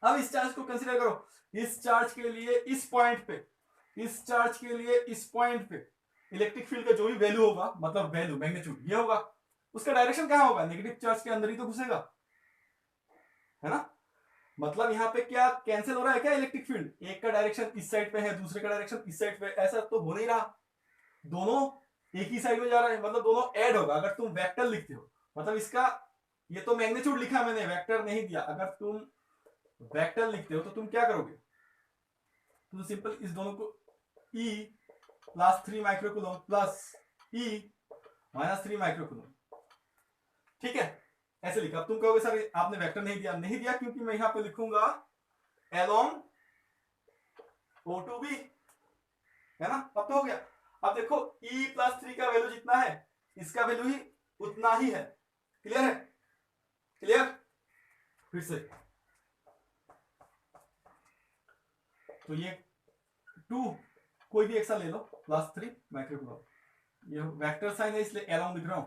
अब इस चार्ज को कंसीडर करो, इस चार्ज के लिए इस पॉइंट पे इलेक्ट्रिक फील्ड का जो भी वैल्यू होगा, मतलब वैल्यू मैग्नीट्यूड ये होगा, उसका डायरेक्शन कहां होगा, नेगेटिव चार्ज के अंदर ही तो घुसेगा, है ना, मतलब यहाँ पे क्या कैंसिल हो रहा है क्या, इलेक्ट्रिक फील्ड, एक का डायरेक्शन इस साइड पे है, दूसरे का डायरेक्शन इस साइड पे, ऐसा तो हो नहीं रहा, दोनों एक ही साइड में जा रहा है, मतलब दोनों ऐड होगा। अगर तुम वेक्टर लिखते हो, मतलब इसका ये तो मैग्नीट्यूड लिखा मैंने, वेक्टर नहीं दिया, अगर तुम वेक्टर लिखते हो तो तुम क्या करोगे, तुम सिंपल इस दोनों को E +3 microcoulomb plus E -3 microcoulomb, ठीक है, ऐसे लिखा। अब तुम कहोगे सर आपने वेक्टर नहीं दिया क्योंकि मैं यहां पे लिखूंगा along O2B, है ना, अब तो हो गया। अब देखो E +3 का वैल्यू जितना है, इसका वैल्यू ही उतना ही है, क्लियर है, क्लियर, फिर से तो ये 2 कोई भी एक्शन ले लो, +3 माइक्रोकूलम, ये वेक्टर साइन है इसलिए along लिख रहा हूं,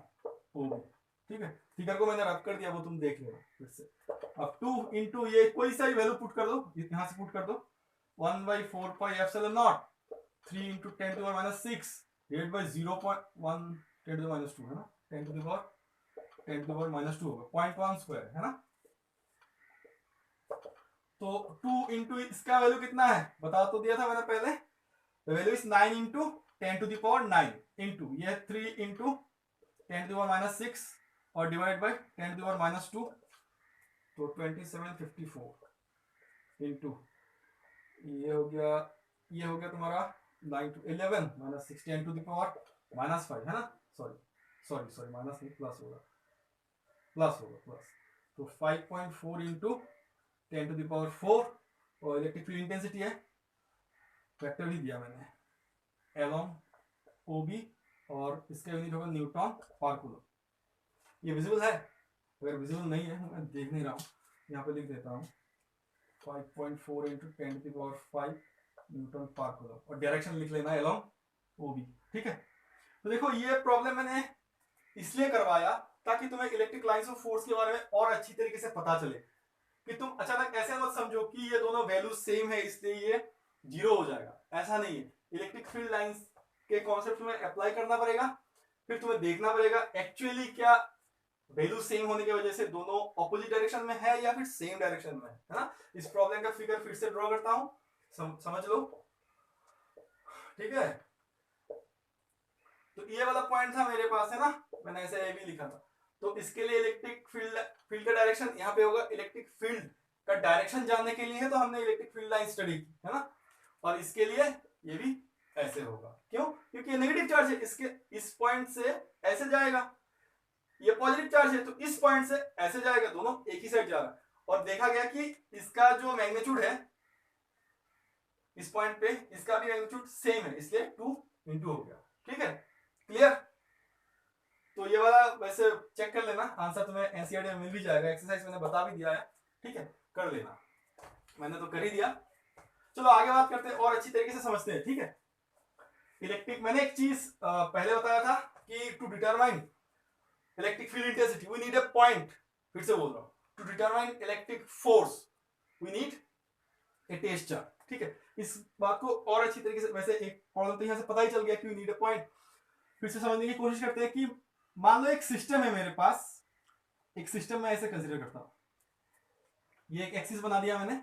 ठीक है, फिगर को मैंने रब कर दिया, वो तुम देख लेना फिर से। अब 2 इंटू ये कोई सा भी वैल्यू पुट कर दो, यहां से पुट कर दो, 1/4πε0 3 इंटू 10⁻⁶ डिवाइड बाय 0.1 10⁻2 है ना, 10⁻2 होगा, 0.1 स्क्वायर, है ना। तो 2 इंटू इसका वैल्यू कितना है बता तो दिया था मैंने पहले, वैल्यू इज 9 इंटू 10⁹ इंटू ये 3 इंटू 10⁻⁶ और डिवाइड बाय 10⁻², तो 2754 इंटू ये हो गया तुम्हारा 9 to 11 -6 10⁻⁻5 है ना, सॉरी माइनस नहीं, प्लस होगा, तो 5.4 इंटू 10⁴, और इलेक्ट्रिक फील्ड इंटेंसिटी है, वेक्टर भी दिया मैंने along OB, और इसका यूनिट होगा न्यूटन पर कूलम। ये विजिबल है, अगर विजिबल नहीं है मैं देख नहीं रहा हूँ, यहाँ पे लिख देता हूँ 5.4 इंटू 10⁵ न्यूटन पर कूलम, और डायरेक्शन लिख लेना along OB, ठीक है। तो देखो ये प्रॉब्लम मैंने इसलिए करवाया ताकि तुम्हें इलेक्ट्रिक लाइंस ऑफ फोर्स के बारे में और अच्छी तरीके से पता चले, कि तुम अचानक ऐसे मत समझो कि ये दोनों वैल्यू सेम है इसलिए ये जीरो हो जाएगा, ऐसा नहीं है। इलेक्ट्रिक फील्ड लाइंस के कॉन्सेप्ट में अप्लाई करना पड़ेगा, फिर तुम्हें देखना पड़ेगा एक्चुअली क्या वैल्यू सेम होने की वजह से दोनों ऑपोजिट डायरेक्शन में है या फिर सेम डायरेक्शन में है ना। इस प्रॉब्लम का फिगर फिर से ड्रॉ करता हूं, समझ लो, ठीक है। तो ये वाला पॉइंट था मेरे पास है ना, मैंने ऐसे ए भी लिखा था। तो इसके लिए इलेक्ट्रिक फील्ड का डायरेक्शन यहाँ पे होगा, इलेक्ट्रिक फील्ड का डायरेक्शन जानने के लिए है तो हमने इलेक्ट्रिक फील्ड लाइन स्टडी की है ना। और इसके लिए ये भी ऐसे होगा, क्यों? क्योंकि ये नेगेटिव चार्ज है, इसके इस पॉइंट से ऐसे जाएगा, ये पॉजिटिव चार्ज है तो इस पॉइंट से ऐसे जाएगा, दोनों एक ही साइड जा रहा है। और देखा गया कि इसका जो मैग्नीट्यूड है इस पॉइंट पे, इसका भी मैग्नीट्यूड सेम है, इसलिए 2 इंटू हो गया, ठीक है, क्लियर। तो ये वाला वैसे चेक कर लेना, आंसर तुम्हें एनसीईआरटी में मिल भी जाएगा, एक्सरसाइज मैंने बता भी दिया है, ठीक है, कर लेना, मैंने तो कर ही दिया। चलो आगे बात करते हैं और अच्छी तरीके से समझते हैं, ठीक है। इलेक्ट्रिक, मैंने एक चीज पहले बताया था कि to determine electric field intensity we need a point, फिर से बोल रहा हूं, to determine electric force we need a test charge, ठीक है। इस बात को और अच्छी तरीके से, वैसे एक प्रॉब्लम तो यहां से पता ही चल गया कि वी नीड अ पॉइंट, फिर से समझने की कोशिश करते हैं कि मान लो एक सिस्टम है मेरे पास, एक सिस्टम में ऐसे कंसीडर करता हूं, ये एक एक्सिस बना दिया मैंने,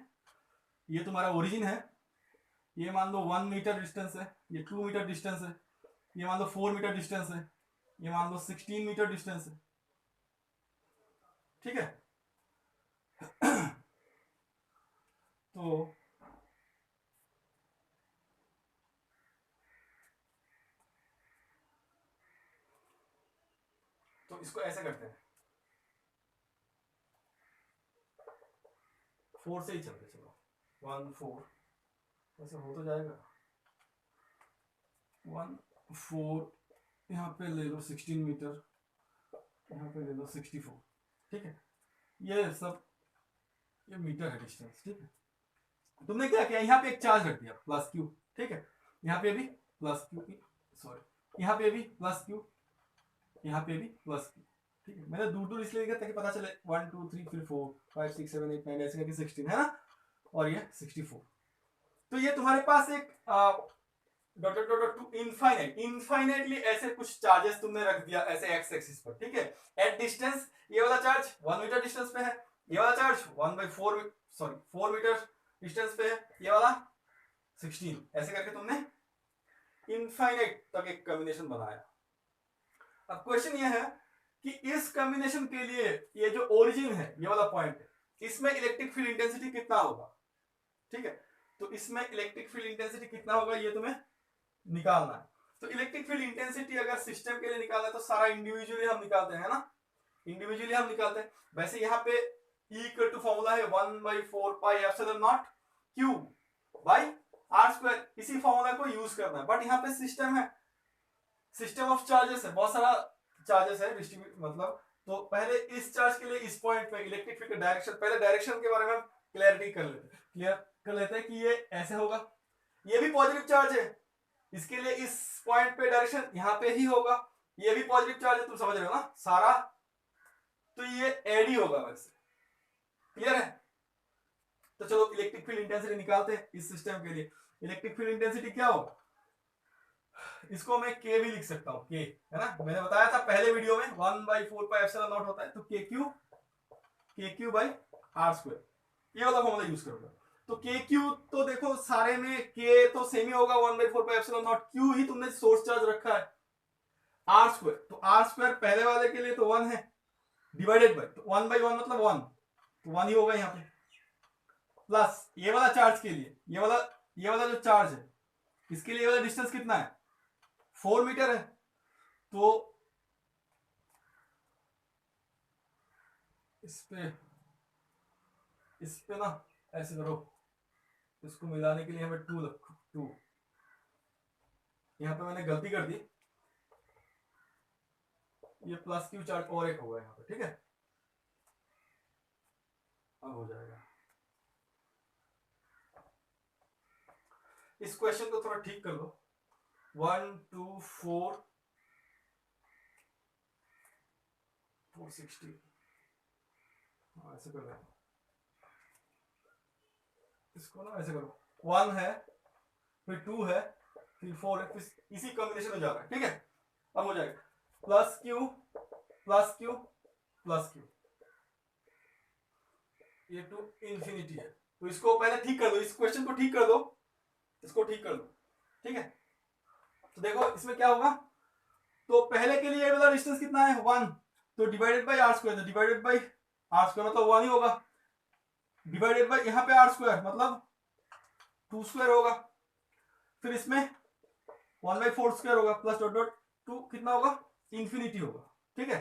ये तुम्हारा ओरिजिन है, ये मान लो 1 मीटर डिस्टेंस है, ये 2 मीटर डिस्टेंस है, ये मान लो 4 मीटर डिस्टेंस है, ये मान लो 16 मीटर डिस्टेंस है, ठीक है। तो इसको ऐसे करते हैं, 4 से ही चलते, चलो 1 4 ऐसे हो तो जाएगा, 1 4 यहाँ पे ले लो 16 मीटर, यहाँ पे ले लो 64, ठीक है। ये सब ये मीटर है डिस्टेंस, ठीक है। तुमने क्या किया, यहाँ पे एक चार्ज रख दिया प्लस क्यू, ठीक है, यहाँ पे भी प्लस क्यू, सॉरी यहाँ पे भी प्लस क्यू, यहाँ पे भी प्लस क्यू, ठीक है। मैंने दूर दूर इसलिए लिखा ताकि पता चले 1 2 3 फिर 4 5 6 7 8 9 ऐसे करके 16 है ना, और ये 64। तो ये तुम्हारे पास एक dot dot dot to infinite, infinitely ऐसे कुछ चार्जेस तुमने रख दिया ऐसे एक्स एक्सिस पर, ठीक है। एट डिस्टेंस ये वाला चार्ज 1 मीटर डिस्टेंस पे है, ये वाला चार्ज 4 मीटर डिस्टेंस पे है, ये वाला 16, ऐसे करके तुमने इनफाइनाइट तक एक कॉम्बिनेशन बनाया। अब क्वेश्चन ये है कि इस कॉम्बिनेशन के लिए ये जो ओरिजिन है, ये वाला पॉइंट है, इसमें इलेक्ट्रिक फील्ड इंटेंसिटी कितना होगा, ठीक है। तो इसमें इलेक्ट्रिक फील्ड इंटेंसिटी कितना होगा ये तुम्हें निकालना है। तो इलेक्ट्रिक फील्ड इंटेंसिटी अगर सिस्टम के लिए निकालना है तो सारा इंडिविजुअली हम निकालते हैं ना, इंडिविजुअली हम निकालते हैं। वैसे यहाँ पे E इक्वल टू फॉर्मूला है 1/4 pi epsilon not Q by R square, इसी फॉर्मूला को यूज करना है। बट यहाँ पे सिस्टम है, सिस्टम ऑफ चार्जेस है, बहुत सारा चार्जेस है डिस्ट्रीब्यूट, मतलब तो पहले इस चार्ज के लिए इस पॉइंट पे इलेक्ट्रिक फील्ड का डायरेक्शन, पहले डायरेक्शन के बारे में क्लियर कर लेते हैं कि ये ऐसे होगा, ये भी पॉजिटिव चार्ज है, इसके लिए इस पॉइंट पे डायरेक्शन यहाँ पे ही होगा, ये भी पॉजिटिव चार्ज है, तुम समझ रहे हो ना सारा, तो ये एडी होगा, वैसे क्लियर है। तो चलो इलेक्ट्रिक फील्ड इंटेंसिटी निकालते हैं इस सिस्टम के लिए। इलेक्ट्रिक फील्ड इंटेंसिटी क्या होगा, इसको मैं के भी लिख सकता हूँ, के है ना, मैंने बताया था पहले वीडियो में 1/4 पाई एप्सिलॉन नॉट होता है, तो K Q by R square, ये वाला फॉर्मूला यूज करोगे। तो के क्यू तो देखो सारे में के तो सेम ही होगा 1/4 पाई एप्सिलॉन नॉट, क्यू ही तुमने सोर्स चार्ज रखा है, आर स्क्वायर, तो आर स्क्वायर पहले वाले के लिए तो 1 है, डिवाइडेड बाय, तो 1/1 मतलब 1, तो 1 ही होगा यहाँ पे, प्लस ये वाला चार्ज के लिए ये वाला जो चार्ज है इसके लिए ये वाला डिस्टेंस कितना है 4 मीटर है, तो इस पे ना ऐसे करो, इसको मिलाने के लिए हमें 2 रखो, 2, यहाँ पे मैंने गलती कर दी, ये प्लस क्यू चार्ज और एक होगा यहाँ पे, ठीक है, अब हो जाएगा। इस क्वेश्चन को थोड़ा ठीक कर लो, 1 2 4 460, हाँ ऐसे कर रहे हैं इसको ना, ऐसे करो, 1 है फिर 2 है फिर 4 है, फिर इसी कॉम्बिनेशन में जा रहा है, ठीक है। अब हो जाएगा plus Q plus Q plus Q, ये टू इंफिनिटी है। तो इसको पहले ठीक कर दो, इस क्वेश्चन को ठीक कर दो, इसको ठीक कर दो, ठीक है। तो देखो इसमें क्या होगा, तो पहले के लिए ये वाला डिस्टेंस कितना है 1, तो divided by R square, divided by R square मतलब 1 ही होगा, डिवाइडेड बाई यहाँ पे आर स्क्वायर मतलब 2 स्क्वायर होगा, फिर इसमें 1/4 स्क्वायर होगा प्लस डॉट डॉट 2 कितना होगा, इंफिनिटी होगा, ठीक है।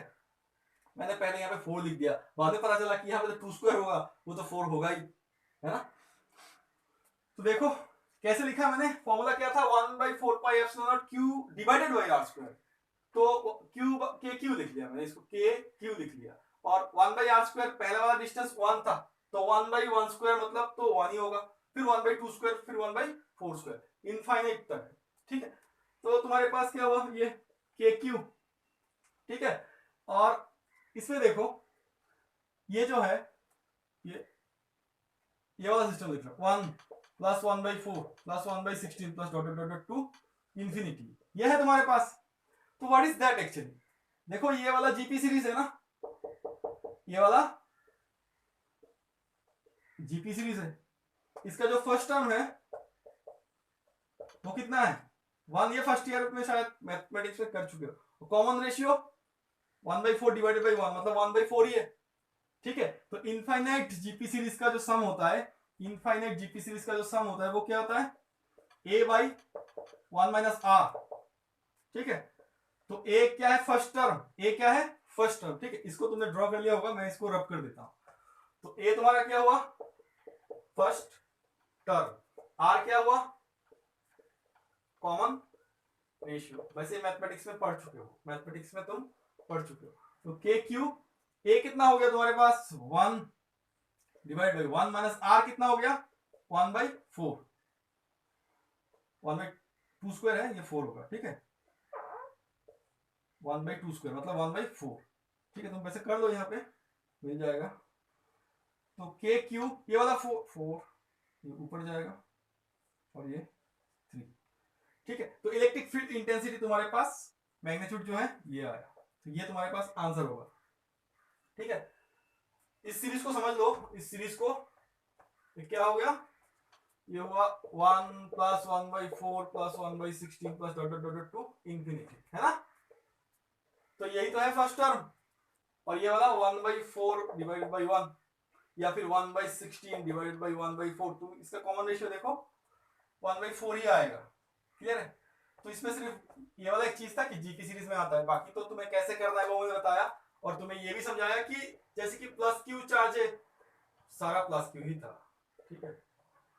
मैंने पहले यहाँ पे 4 लिख दिया, बाद में पता चला कि यहाँ पे तो 2 स्क्वायर होगा, वो तो 4 होगा ही, है ना। तो देखो कैसे लिखा मैंने, फॉर्मूला क्या था, 1/4 pi epsilon not Q divided by R square, तो क्यू के क्यू लिख लिया मैंने, इसको के क्यू लिख लिया, और 1/r स्क्वायर पहले वाला डिस्टेंस 1 था, तो 1/1 स्क्वायर मतलब तो 1 ही होगा, फिर 1/2 स्क्वायर, फिर 1/4 स्क्वायर, इनफाइनाइट तक है, ठीक है। तो तुम्हारे पास क्या हुआ, ये के क्यू, ठीक है। और इसमें देखो ये जो है ये वाला सिस्टम लिख रहा 1 plus 1/4 plus 1/16 plus dot dot dot 2 infinity, ये है तुम्हारे पास। तो व्हाट इज दैट एक्चुअली, देखो ये वाला जीपी सीरीज है ना, ये वाला जीपी सीरीज है, इसका जो फर्स्ट टर्म है वो कितना है 1, ये फर्स्ट ईयर में शायद मैथमेटिक्स में कर चुके हो, कॉमन रेशियो 1/4 डिवाइडेड बाई 1 मतलब 1/4 ही है, ठीक है। तो इनफाइनाइट जीपी सीरीज का जो सम होता है, इनफाइनाइट जीपी सीरीज का जो सम होता है वो क्या होता है, a/1 माइनस r, ठीक है। तो ए क्या है फर्स्ट टर्म, ए क्या है फर्स्ट टर्म, ठीक है। इसको तुमने ड्रॉ कर लिया होगा, मैं इसको रब कर देता हूं। तो ए तुम्हारा क्या हुआ फर्स्ट टर्म, आर क्या हुआ कॉमन रेशियो, वैसे मैथमेटिक्स में पढ़ चुके हो, मैथमेटिक्स में तुम पढ़ चुके हो। तो के क्यू, ए कितना हो गया तुम्हारे पास 1 डिवाइड बाई 1 माइनस आर कितना हो गया 1/4, 1/2 स्क्वायर है ये 4 होगा, ठीक है, 1/2 स्क्वायर मतलब 1/4, ठीक है। तुम वैसे कर लो, यहाँ पे मिल जाएगा। तो के क्यू ये वाला 4 ये ऊपर जाएगा और ये 3, ठीक है। तो इलेक्ट्रिक फील्ड इंटेंसिटी तुम्हारे पास मैग्नीट्यूड जो है ये आया, तो ये तुम्हारे पास आंसर होगा, ठीक है। इस सीरीज को समझ लो, इस सीरीज को, ये क्या हो गया, ये हुआ 1 plus 1/4 plus 1/16 plus dot dot dot 2 infinity, है ना। तो यही तो है फर्स्ट टर्म, और ये वाला 1/4 डिवाइडेड बाई 1 या फिर 1/16 डिवाइडेड बाई 1/4, तो इसका कॉमन रेशियो देखो 1/4 ही आएगा, क्लियर है। तो इसमें सिर्फ ये वाला एक चीज था कि जीपी सीरीज में आता है, बाकी तो तुम्हें कैसे करना है वो मैंने बताया, और तुम्हें ये भी समझाया कि जैसे कि प्लस क्यू चार्ज है, सारा प्लस क्यू ही था, ठीक है।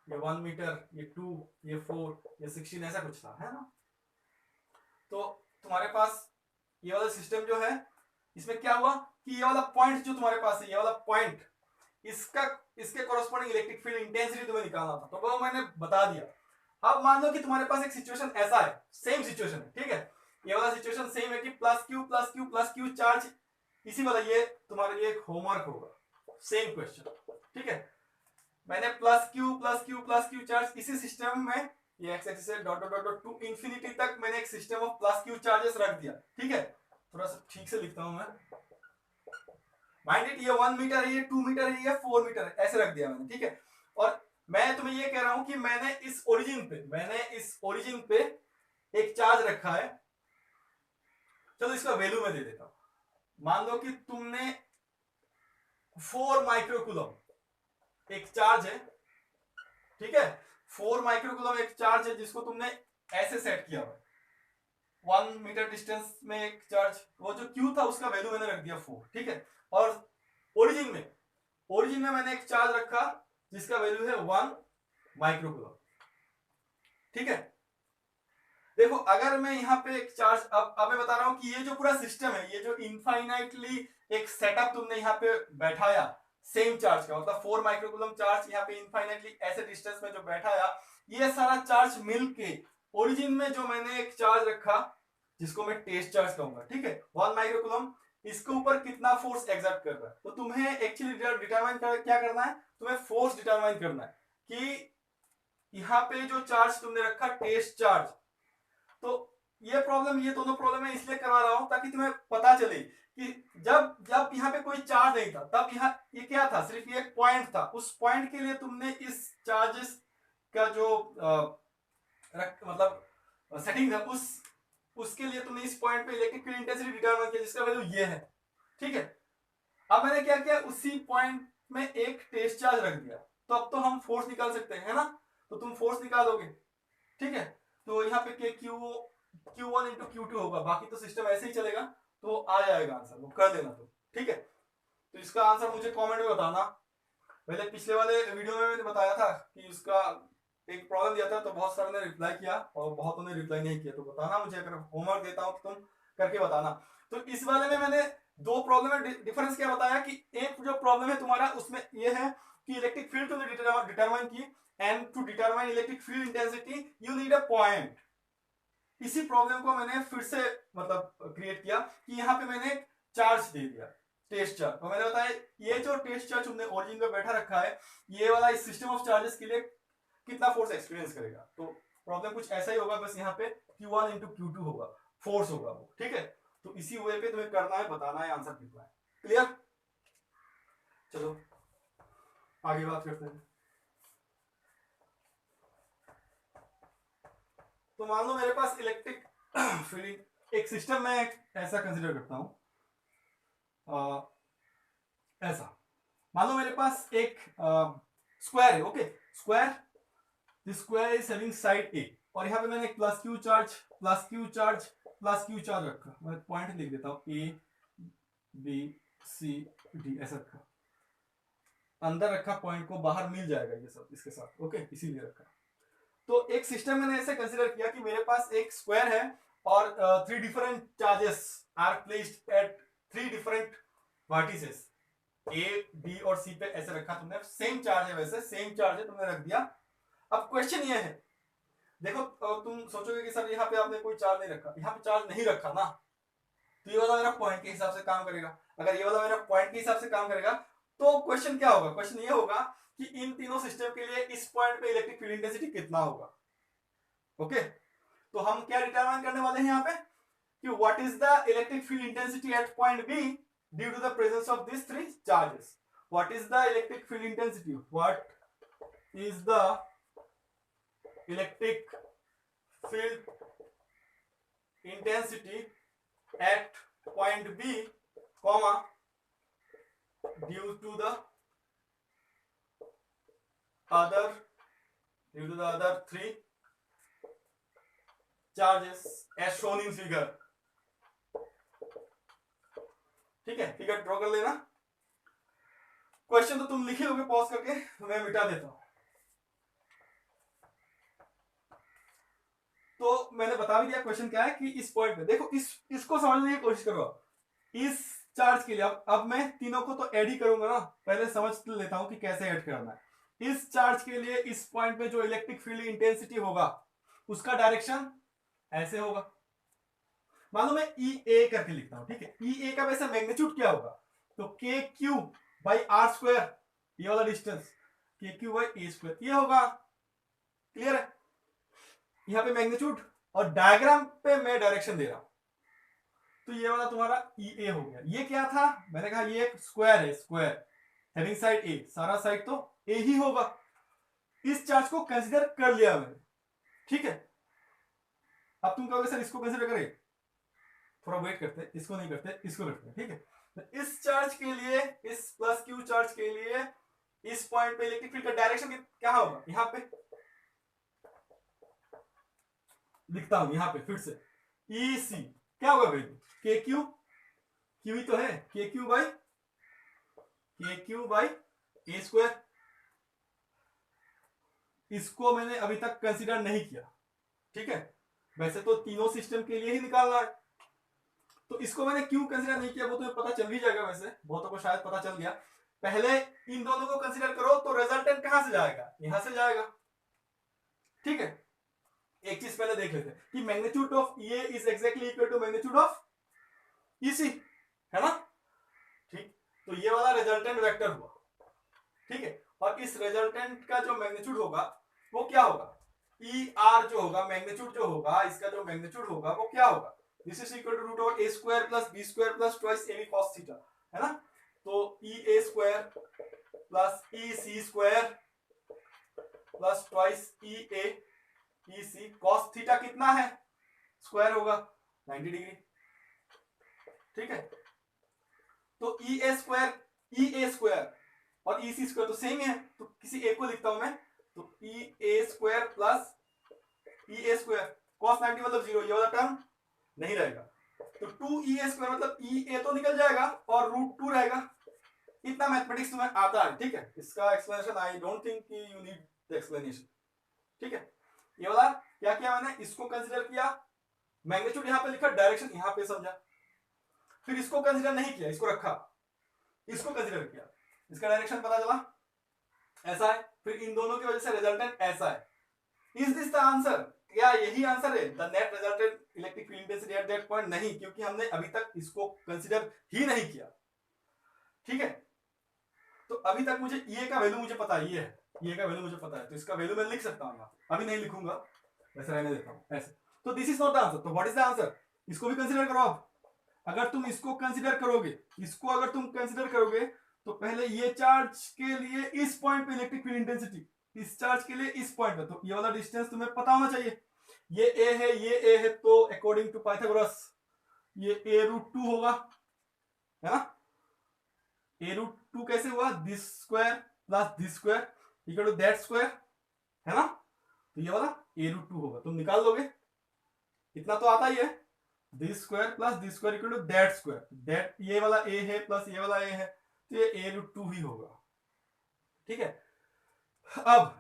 ये 1 मीटर, ये 2, ये 4, ये 16 ऐसा कुछ था, है ना। तो तुम्हारे पास ये वाला सिस्टम जो है, इसमें क्या हुआ कि ये वाला पॉइंट जो तुम्हारे पास है, ये वाला पॉइंट, इसका इसके कॉरेस्पॉन्डिंग इलेक्ट्रिक फील्ड इंटेंसिटी तुम्हें निकालना था, तो वो मैंने बता दिया। अब मान लो कि तुम्हारे पास एक सिचुएशन ऐसा है, सेम सिचुएशन है, ठीक है, ये वाला सिचुएशन सेम है कि plus Q plus Q plus q charge, इसी वाला ये तुम्हारे लिए एक होमवर्क होगा, सेम क्वेश्चन, ठीक है। मैंने plus Q plus Q plus q charge इसी सिस्टम में, ये एक्स एक्सिस से dot dot dot to infinity तक मैंने एक system of plus Q charges रख दिया, ठीक है। थोड़ा सा ठीक से लिखता हूं मैं, माइंड इट, ये 1 मीटर है, ये 2 मीटर है, ये 4 मीटर है, ऐसे रख दिया मैंने, ठीक है। और मैं तुम्हें ये कह रहा हूं कि मैंने इस ओरिजिन पे एक चार्ज रखा है, चलो इसका वैल्यू मैं दे देता हूं। मान लो कि तुमने 4 माइक्रोकूलम एक चार्ज है, ठीक है, 4 माइक्रोकूलम एक चार्ज है जिसको तुमने ऐसे सेट किया हुआ, 1 मीटर डिस्टेंस में एक चार्ज, वो जो क्यू था उसका वैल्यू मैंने रख दिया 4, ठीक है। और ओरिजिन में मैंने एक चार्ज रखा जिसका वैल्यू है 1 माइक्रोकूलम, ठीक है। देखो अगर मैं यहाँ पे एक चार्ज, अब मैं बता रहा हूं कि ये जो पूरा सिस्टम है, ये जो इनफाइनाइटली एक सेटअप तुमने यहाँ पे बैठाया सेम चार्ज का, मतलब 4 माइक्रोकूलम चार्ज यहाँ पे इनफाइनाइटली ऐसे डिस्टेंस में जो बैठाया, ये सारा चार्ज मिलके ओरिजिन में जो मैंने एक चार्ज रखा जिसको मैं टेस्ट चार्ज कहूंगा, ठीक है, 1 माइक्रोकूलम, इसके ऊपर कितना फोर्स एग्जर्ट कर रहा है। तो तुम्हें एक्चुअली डिटरमाइन क्या करना है, तुम्हें फोर्स डिटरमाइन करना है कि यहाँ पे जो चार्ज तुमने रखा टेस्ट चार्ज, तो ये प्रॉब्लम, ये दोनों प्रॉब्लम मैं इसलिए करवा रहा हूं ताकि तुम्हें पता चले कि जब जब यहाँ पे कोई चार्ज नहीं था तब यहाँ ये क्या था, सिर्फ ये एक पॉइंट था, उस पॉइंट के लिए तुमने इस चार्जेस का जो मतलब सेटिंग है उसके लिए तुमने इस पॉइंट पे इलेक्ट्रिक फील्ड इंटेंसिटी डिटरमाइन किया जिसका वैल्यू ये है। ठीक है, अब मैंने क्या किया, उसी पॉइंट में एक टेस्ट चार्ज रख दिया, तो अब तो हम फोर्स निकाल सकते हैं, है ना। तो तुम फोर्स निकालोगे, ठीक है, तो यहाँ पे Q1 इंटू Q2 होगा, बाकी तो सिस्टम ऐसे ही चलेगा, तो आ जाएगा आंसर, वो कर देना तुम। ठीक है, तो इसका आंसर मुझे कमेंट में बताना। पहले पिछले वाले वीडियो में मैंने बताया था कि उसका एक प्रॉब्लम दिया था, तो बहुत सारे ने रिप्लाई किया और बहुतों ने रिप्लाई नहीं किया, तो बताना मुझे, अगर होमवर्क देता हूँ तो तुम करके बताना। तो इस वाले में मैंने दो प्रॉब्लम में डिफरेंस क्या बताया कि एक जो प्रॉब्लम है तुम्हारा उसमें ये है कि इलेक्ट्रिक फील्ड तुमने डिटरमाइन की, and to determine electric field intensity you need a point. इसी प्रॉब्लम को मैंने फिर से मतलब क्रिएट किया कि यहाँ पे मैंने चार्ज दे दिया, टेस्ट चार्ज, तो मैंने बताया ये जो टेस्ट चार्ज तुमने ओरिजिन पे बैठा रखा है, ये वाला इस सिस्टम ऑफ चार्जेस के लिए कितना फोर्स एक्सपीरियंस करेगा। तो प्रॉब्लम कुछ ऐसा ही होगा, बस यहाँ पे Q1 इंटू Q2 होगा, फोर्स होगा वो। ठीक है, तो इसी वे पे तुम्हें करना है, बताना है आंसर कितना है। क्लियर, चलो आगे बात करते हैं। तो मान लो मेरे पास इलेक्ट्रिक फील्ड एक सिस्टम में ऐसा कंसिडर करता हूं, ऐसा मान लो मेरे पास एक स्क्वायर है। Okay, square, this square is having side a, और यहाँ पे मैंने एक plus q charge plus q charge plus q charge रखा, मैं पॉइंट लिख देता हूं ए बी सी डी, ऐसा रखा, अंदर रखा पॉइंट को, बाहर मिल जाएगा ये सब इसके साथ। ओके, इसीलिए रखा। तो एक सिस्टम मैंने ऐसे कंसीडर किया कि मेरे पास एक स्क्वायर है और 3 different charges are placed at 3 different vertices, A B और सी पे ऐसे रखा तुमने, सेम चार्ज है, वैसे सेम चार्ज है, तुमने रख दिया। अब क्वेश्चन ये है, देखो तुम सोचोगे कि सर यहाँ पे आपने कोई चार्ज नहीं रखा, यहाँ पे चार्ज नहीं रखा ना, तो ये वाला मेरा पॉइंट के हिसाब से काम करेगा। अगर ये वाला मेरा पॉइंट के हिसाब से काम करेगा तो क्वेश्चन क्या होगा, क्वेश्चन ये होगा कि इन तीनों सिस्टम के लिए इस पॉइंट पे इलेक्ट्रिक फील्ड इंटेंसिटी कितना होगा। ओके, तो हम क्या डिटरमाइन करने वाले हैं यहाँ पे कि what is the electric field intensity at point B due to the presence of this 3 charges. What is the electric field intensity, what is the electric field intensity at point B, comma, due to the other 3 charges as shown in figure। ठीक है, figure draw कर लेना। Question तो तुम लिखे होगे pause करके, मैं मिटा देता हूं। तो मैंने बता भी दिया क्वेश्चन क्या है कि इस पॉइंट पे देखो, इसको समझने की कोशिश करो। इस चार्ज के लिए अब मैं तीनों को तो ऐड ही करूंगा ना, पहले समझ लेता हूं कि कैसे ऐड करना है। इस चार्ज के लिए इस पॉइंट पे जो इलेक्ट्रिक फील्ड इंटेंसिटी होगा उसका डायरेक्शन ऐसे होगा। मान लो मैं ई ए करके लिखता हूं, ठीक है, ई ए का वैसे मैग्नीट्यूड क्या होगा, तो K Q by R square, ये वाला डिस्टेंस के क्यू बाई ए स्क्वायर, ये होगा। क्लियर है, यहाँ पे मैग्नीट्यूड और डायग्राम पे मैं डायरेक्शन दे रहा हूं, तो ये वाला तुम्हारा ई ए हो गया। ये क्या था, मैंने कहा ये एक स्क्वायर है, स्क्वायर हैविंग साइड ए, सारा साइड तो ए ही होगा। इस चार्ज को कंसीडर कर लिया मैंने, ठीक है। अब तुम कहोगे सर इसको कंसीडर करें, थोड़ा वेट करते हैं, इसको नहीं करते, इसको रखते हैं, ठीक है। तो इस चार्ज के लिए, इस प्लस क्यू चार्ज के लिए इस पॉइंट पे इलेक्ट्रिक फील्ड का डायरेक्शन क्या होगा, यहां पे लिखता हूं, यहां पे फिर से ई सी क्या होगा वैल्यू, के क्यू, क्यू ही तो है, K Q by A square. इसको मैंने अभी तक कंसीडर नहीं किया, ठीक है, वैसे तो तीनों सिस्टम के लिए ही निकालना है, तो इसको मैंने क्यों कंसीडर नहीं किया वो तुम्हें पता चल भी जाएगा, वैसे बहुतों को शायद पता चल गया। पहले इन दोनों को कंसीडर करो तो रिजल्टेंट कहां से जाएगा, यहां से जाएगा, ठीक है। एक चीज पहले देख लेते हैं कि magnitude of A is exactly equal to magnitude of EC. है ना, ठीक। तो ये वाला रिजल्टेंट वेक्टर हुआ, ठीक है। और इस रिजल्टेंट का जो मैग्नीट्यूड होगा वो क्या होगा, ई आर जो होगा, मैग्नीट्यूड जो होगा, इसका जो मैग्नीट्यूड होगा वो क्या होगा, this is equal to root over A square plus B square plus twice A B cos theta, है ना। तो E A square plus E C square plus twice E A E C cos theta कितना है, square होगा 90 degree, ठीक है। तो E A square और ई सी स्क्वायर तो सेम ही है, तो किसी एक को लिखता हूं मैं, तो E A square plus E A square cos 90 मतलब 0, ये वाला टर्म नहीं रहेगा, तो 2 ई ए स्क्वायर मतलब ई ए तो निकल जाएगा और रूट 2 रहेगा। इतना मैथमेटिक्स तुम्हें आता है, ठीक है। इसका एक्सप्लेनेशन आई डोंट थिंक कि यू नीड द एक्सप्लेनेशन, ठीक है। ये वाला क्या किया मैंने, इसको कंसीडर किया, मैग्नीट्यूड यहां पे लिखा, डायरेक्शन यहां पे समझा, फिर इसको कंसीडर नहीं किया, इसको रखा, इसको कंसीडर किया, इसका डायरेक्शन पता चला ऐसा है, फिर इन दोनों की वजह से रिजल्टेंट ऐसा है। इज दिस द आंसर, क्या यही आंसर है, the net resultant electric field intensity eight that point, नहीं, क्योंकि हमने अभी तक इसको कंसीडर ही नहीं किया, ठीक है। तो अभी तक मुझे ये का वैल्यू मुझे पता है, ये है, ये का वैल्यू मुझे पता है, तो इसका वैल्यू मैं लिख सकता हूँ, अभी नहीं लिखूंगा, वैसे रहने देता हूँ ऐसे। तो this is not the answer, तो व्हाट इज द आंसर, इसको भी कंसीडर करो आप। अगर तुम इसको कंसीडर करोगे, इसको अगर तुम कंसीडर करोगे, तो पहले ये चार्ज के लिए इस पॉइंट पे इलेक्ट्रिक फील्ड इंटेंसिटी, इस चार्ज के लिए इस पॉइंट पे, तो ये वाला डिस्टेंस तुम्हें पता होना चाहिए, ये ए है, ये ए है, तो अकॉर्डिंग टू पाइथागोरस ये ए रूट 2 होगा, है ना। ए रूट 2 कैसे हुआ, this square plus this square equal to that square, है ना। तो ये वाला ए रूट 2 होगा, तुम निकाल दोगे, इतना तो आता ही है, this square plus this square equal to that square, that ये वाला ए है प्लस ये वाला ए है, तो ये ए रूट 2 ही होगा, ठीक है। अब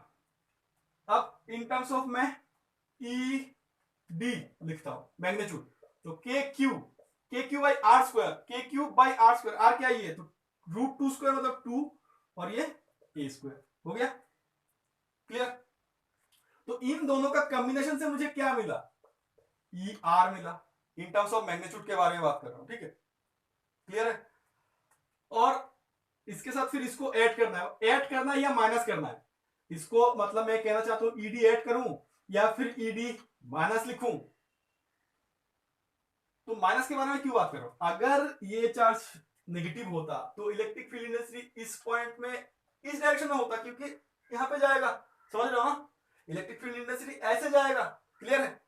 इन टर्म्स ऑफ मैं ई डी लिखता हूं, मैग्नीट्यूड, तो K Q by R square, K Q by R square, R क्या ये, तो रूट 2 स्क्वायर मतलब 2 और ये ए स्क्वायर हो गया, क्लियर। तो इन दोनों का कॉम्बिनेशन से मुझे क्या मिला, ई आर मिला, इन टर्म्स ऑफ मैग्नीट्यूड के बारे में बात कर रहा हूं, ठीक है, क्लियर है। और इसके साथ फिर इसको ऐड करना है या माइनस करना है, इसको मतलब मैं कहना चाहता हूं ईडी ऐड करूं या फिर ईडी माइनस लिखूं, तो माइनस के बारे में क्यों बात कर रहा हूं, अगर ये चार्ज नेगेटिव होता तो इलेक्ट्रिक फील्ड इंटेंसिटी इस पॉइंट में इस डायरेक्शन में होता, क्योंकि यहां पे जाएगा, समझ रहे हो ना, इलेक्ट्रिक फील्ड इंटेंसिटी ऐसे जाएगा, क्लियर है।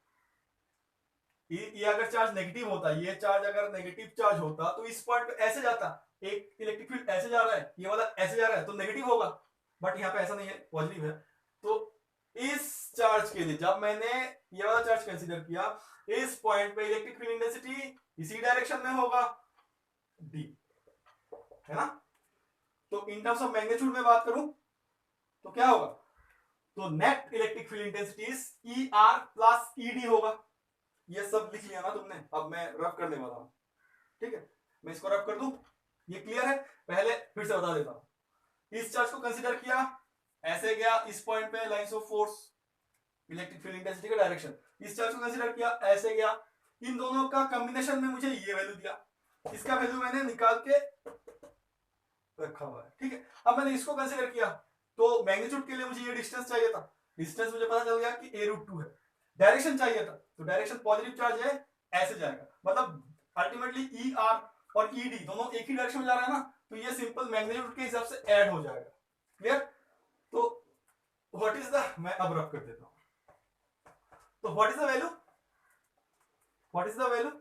ये अगर चार्ज नेगेटिव होता, ये चार्ज अगर नेगेटिव चार्ज होता तो इस पॉइंट पे ऐसे जाता, एक इलेक्ट्रिक फील्ड ऐसे जा रहा है, ये वाला ऐसे जा रहा है, तो नेगेटिव होगा, बट यहाँ पे ऐसा नहीं है, पॉजिटिव है। तो इस चार्ज के लिए जब मैंने ये वाला चार्ज कंसीडर किया, इस पॉइंट पे इलेक्ट्रिक फील्ड इंटेंसिटी इसी डायरेक्शन में होगा, डी, है ना। तो इन टर्म्स ऑफ मैग्नीट्यूड में बात करूं तो क्या होगा, तो net electric field intensity E R plus E D होगा, ये सब लिख लिया ना तुमने, अब मैं रब करने वाला हूं, ठीक है, मैं इसको रब कर दूं, ये क्लियर है। पहले फिर से बता देता हूं, इस चार्ज को कंसीडर किया, ऐसे गया इस पॉइंट पे lines of force, electric field intensity का डायरेक्शन, इस चार्ज को कंसीडर किया, ऐसे गया, इन दोनों का कॉम्बिनेशन में मुझे ये वैल्यू दिया, इसका वैल्यू मैंने निकाल के रखा हुआ है, ठीक है। अब मैंने इसको कंसीडर किया, तो मैग्नीट्यूड के लिए मुझे ये डिस्टेंस चाहिए था, डिस्टेंस मुझे पता चल गया कि ए रूट 2 है, डायरेक्शन चाहिए था, तो डायरेक्शन पॉजिटिव चार्ज है, ऐसे जाएगा, मतलब अल्टीमेटली ई आर और ई डी दोनों एक ही डायरेक्शन में जा रहा है ना, तो ये सिंपल मैग्नीट्यूड के हिसाब से ऐड हो जाएगा, क्लियर। तो व्हाट इज द, मैं अब रफ कर देता हूं, तो what is the value, what is the value,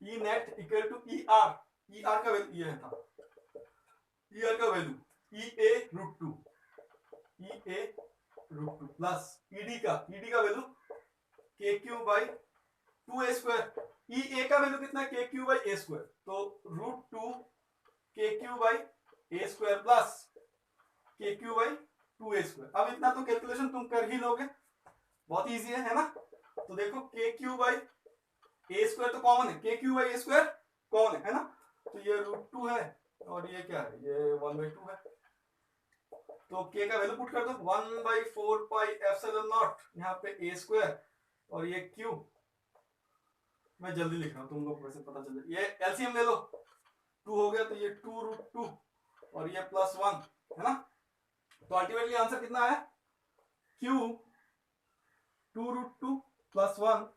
E net equal to E R, E R का वैल्यू ये था, ई आर का value E A root 2, E A root 2 plus E D का value K Q by 2 A square, E A का value कितना है, K Q by A square, तो root 2 K Q by A square plus K Q by 2 A square. अब इतना तो calculation तुम कर ही लोगे, बहुत इजी है ना। तो देखो के क्यू बाई ए स्क्वायर तो कॉमन है, K Q by A square common है ना, तो ये रूट 2 है और ये क्या है, ये 1/2 है, तो k का वैल्यू पुट कर दो 1/4 पाई एप्सिलॉन नॉट, यहाँ पे a स्क्वायर और ये q, मैं जल्दी लिख रहा हूँ, तुम लोग को वैसे पता चल जाए। ये एलसीएम ले लो, 2 हो गया, तो ये 2√2 और ये +1 है ना। तो अल्टीमेटली आंसर कितना है, Q 2√2 +1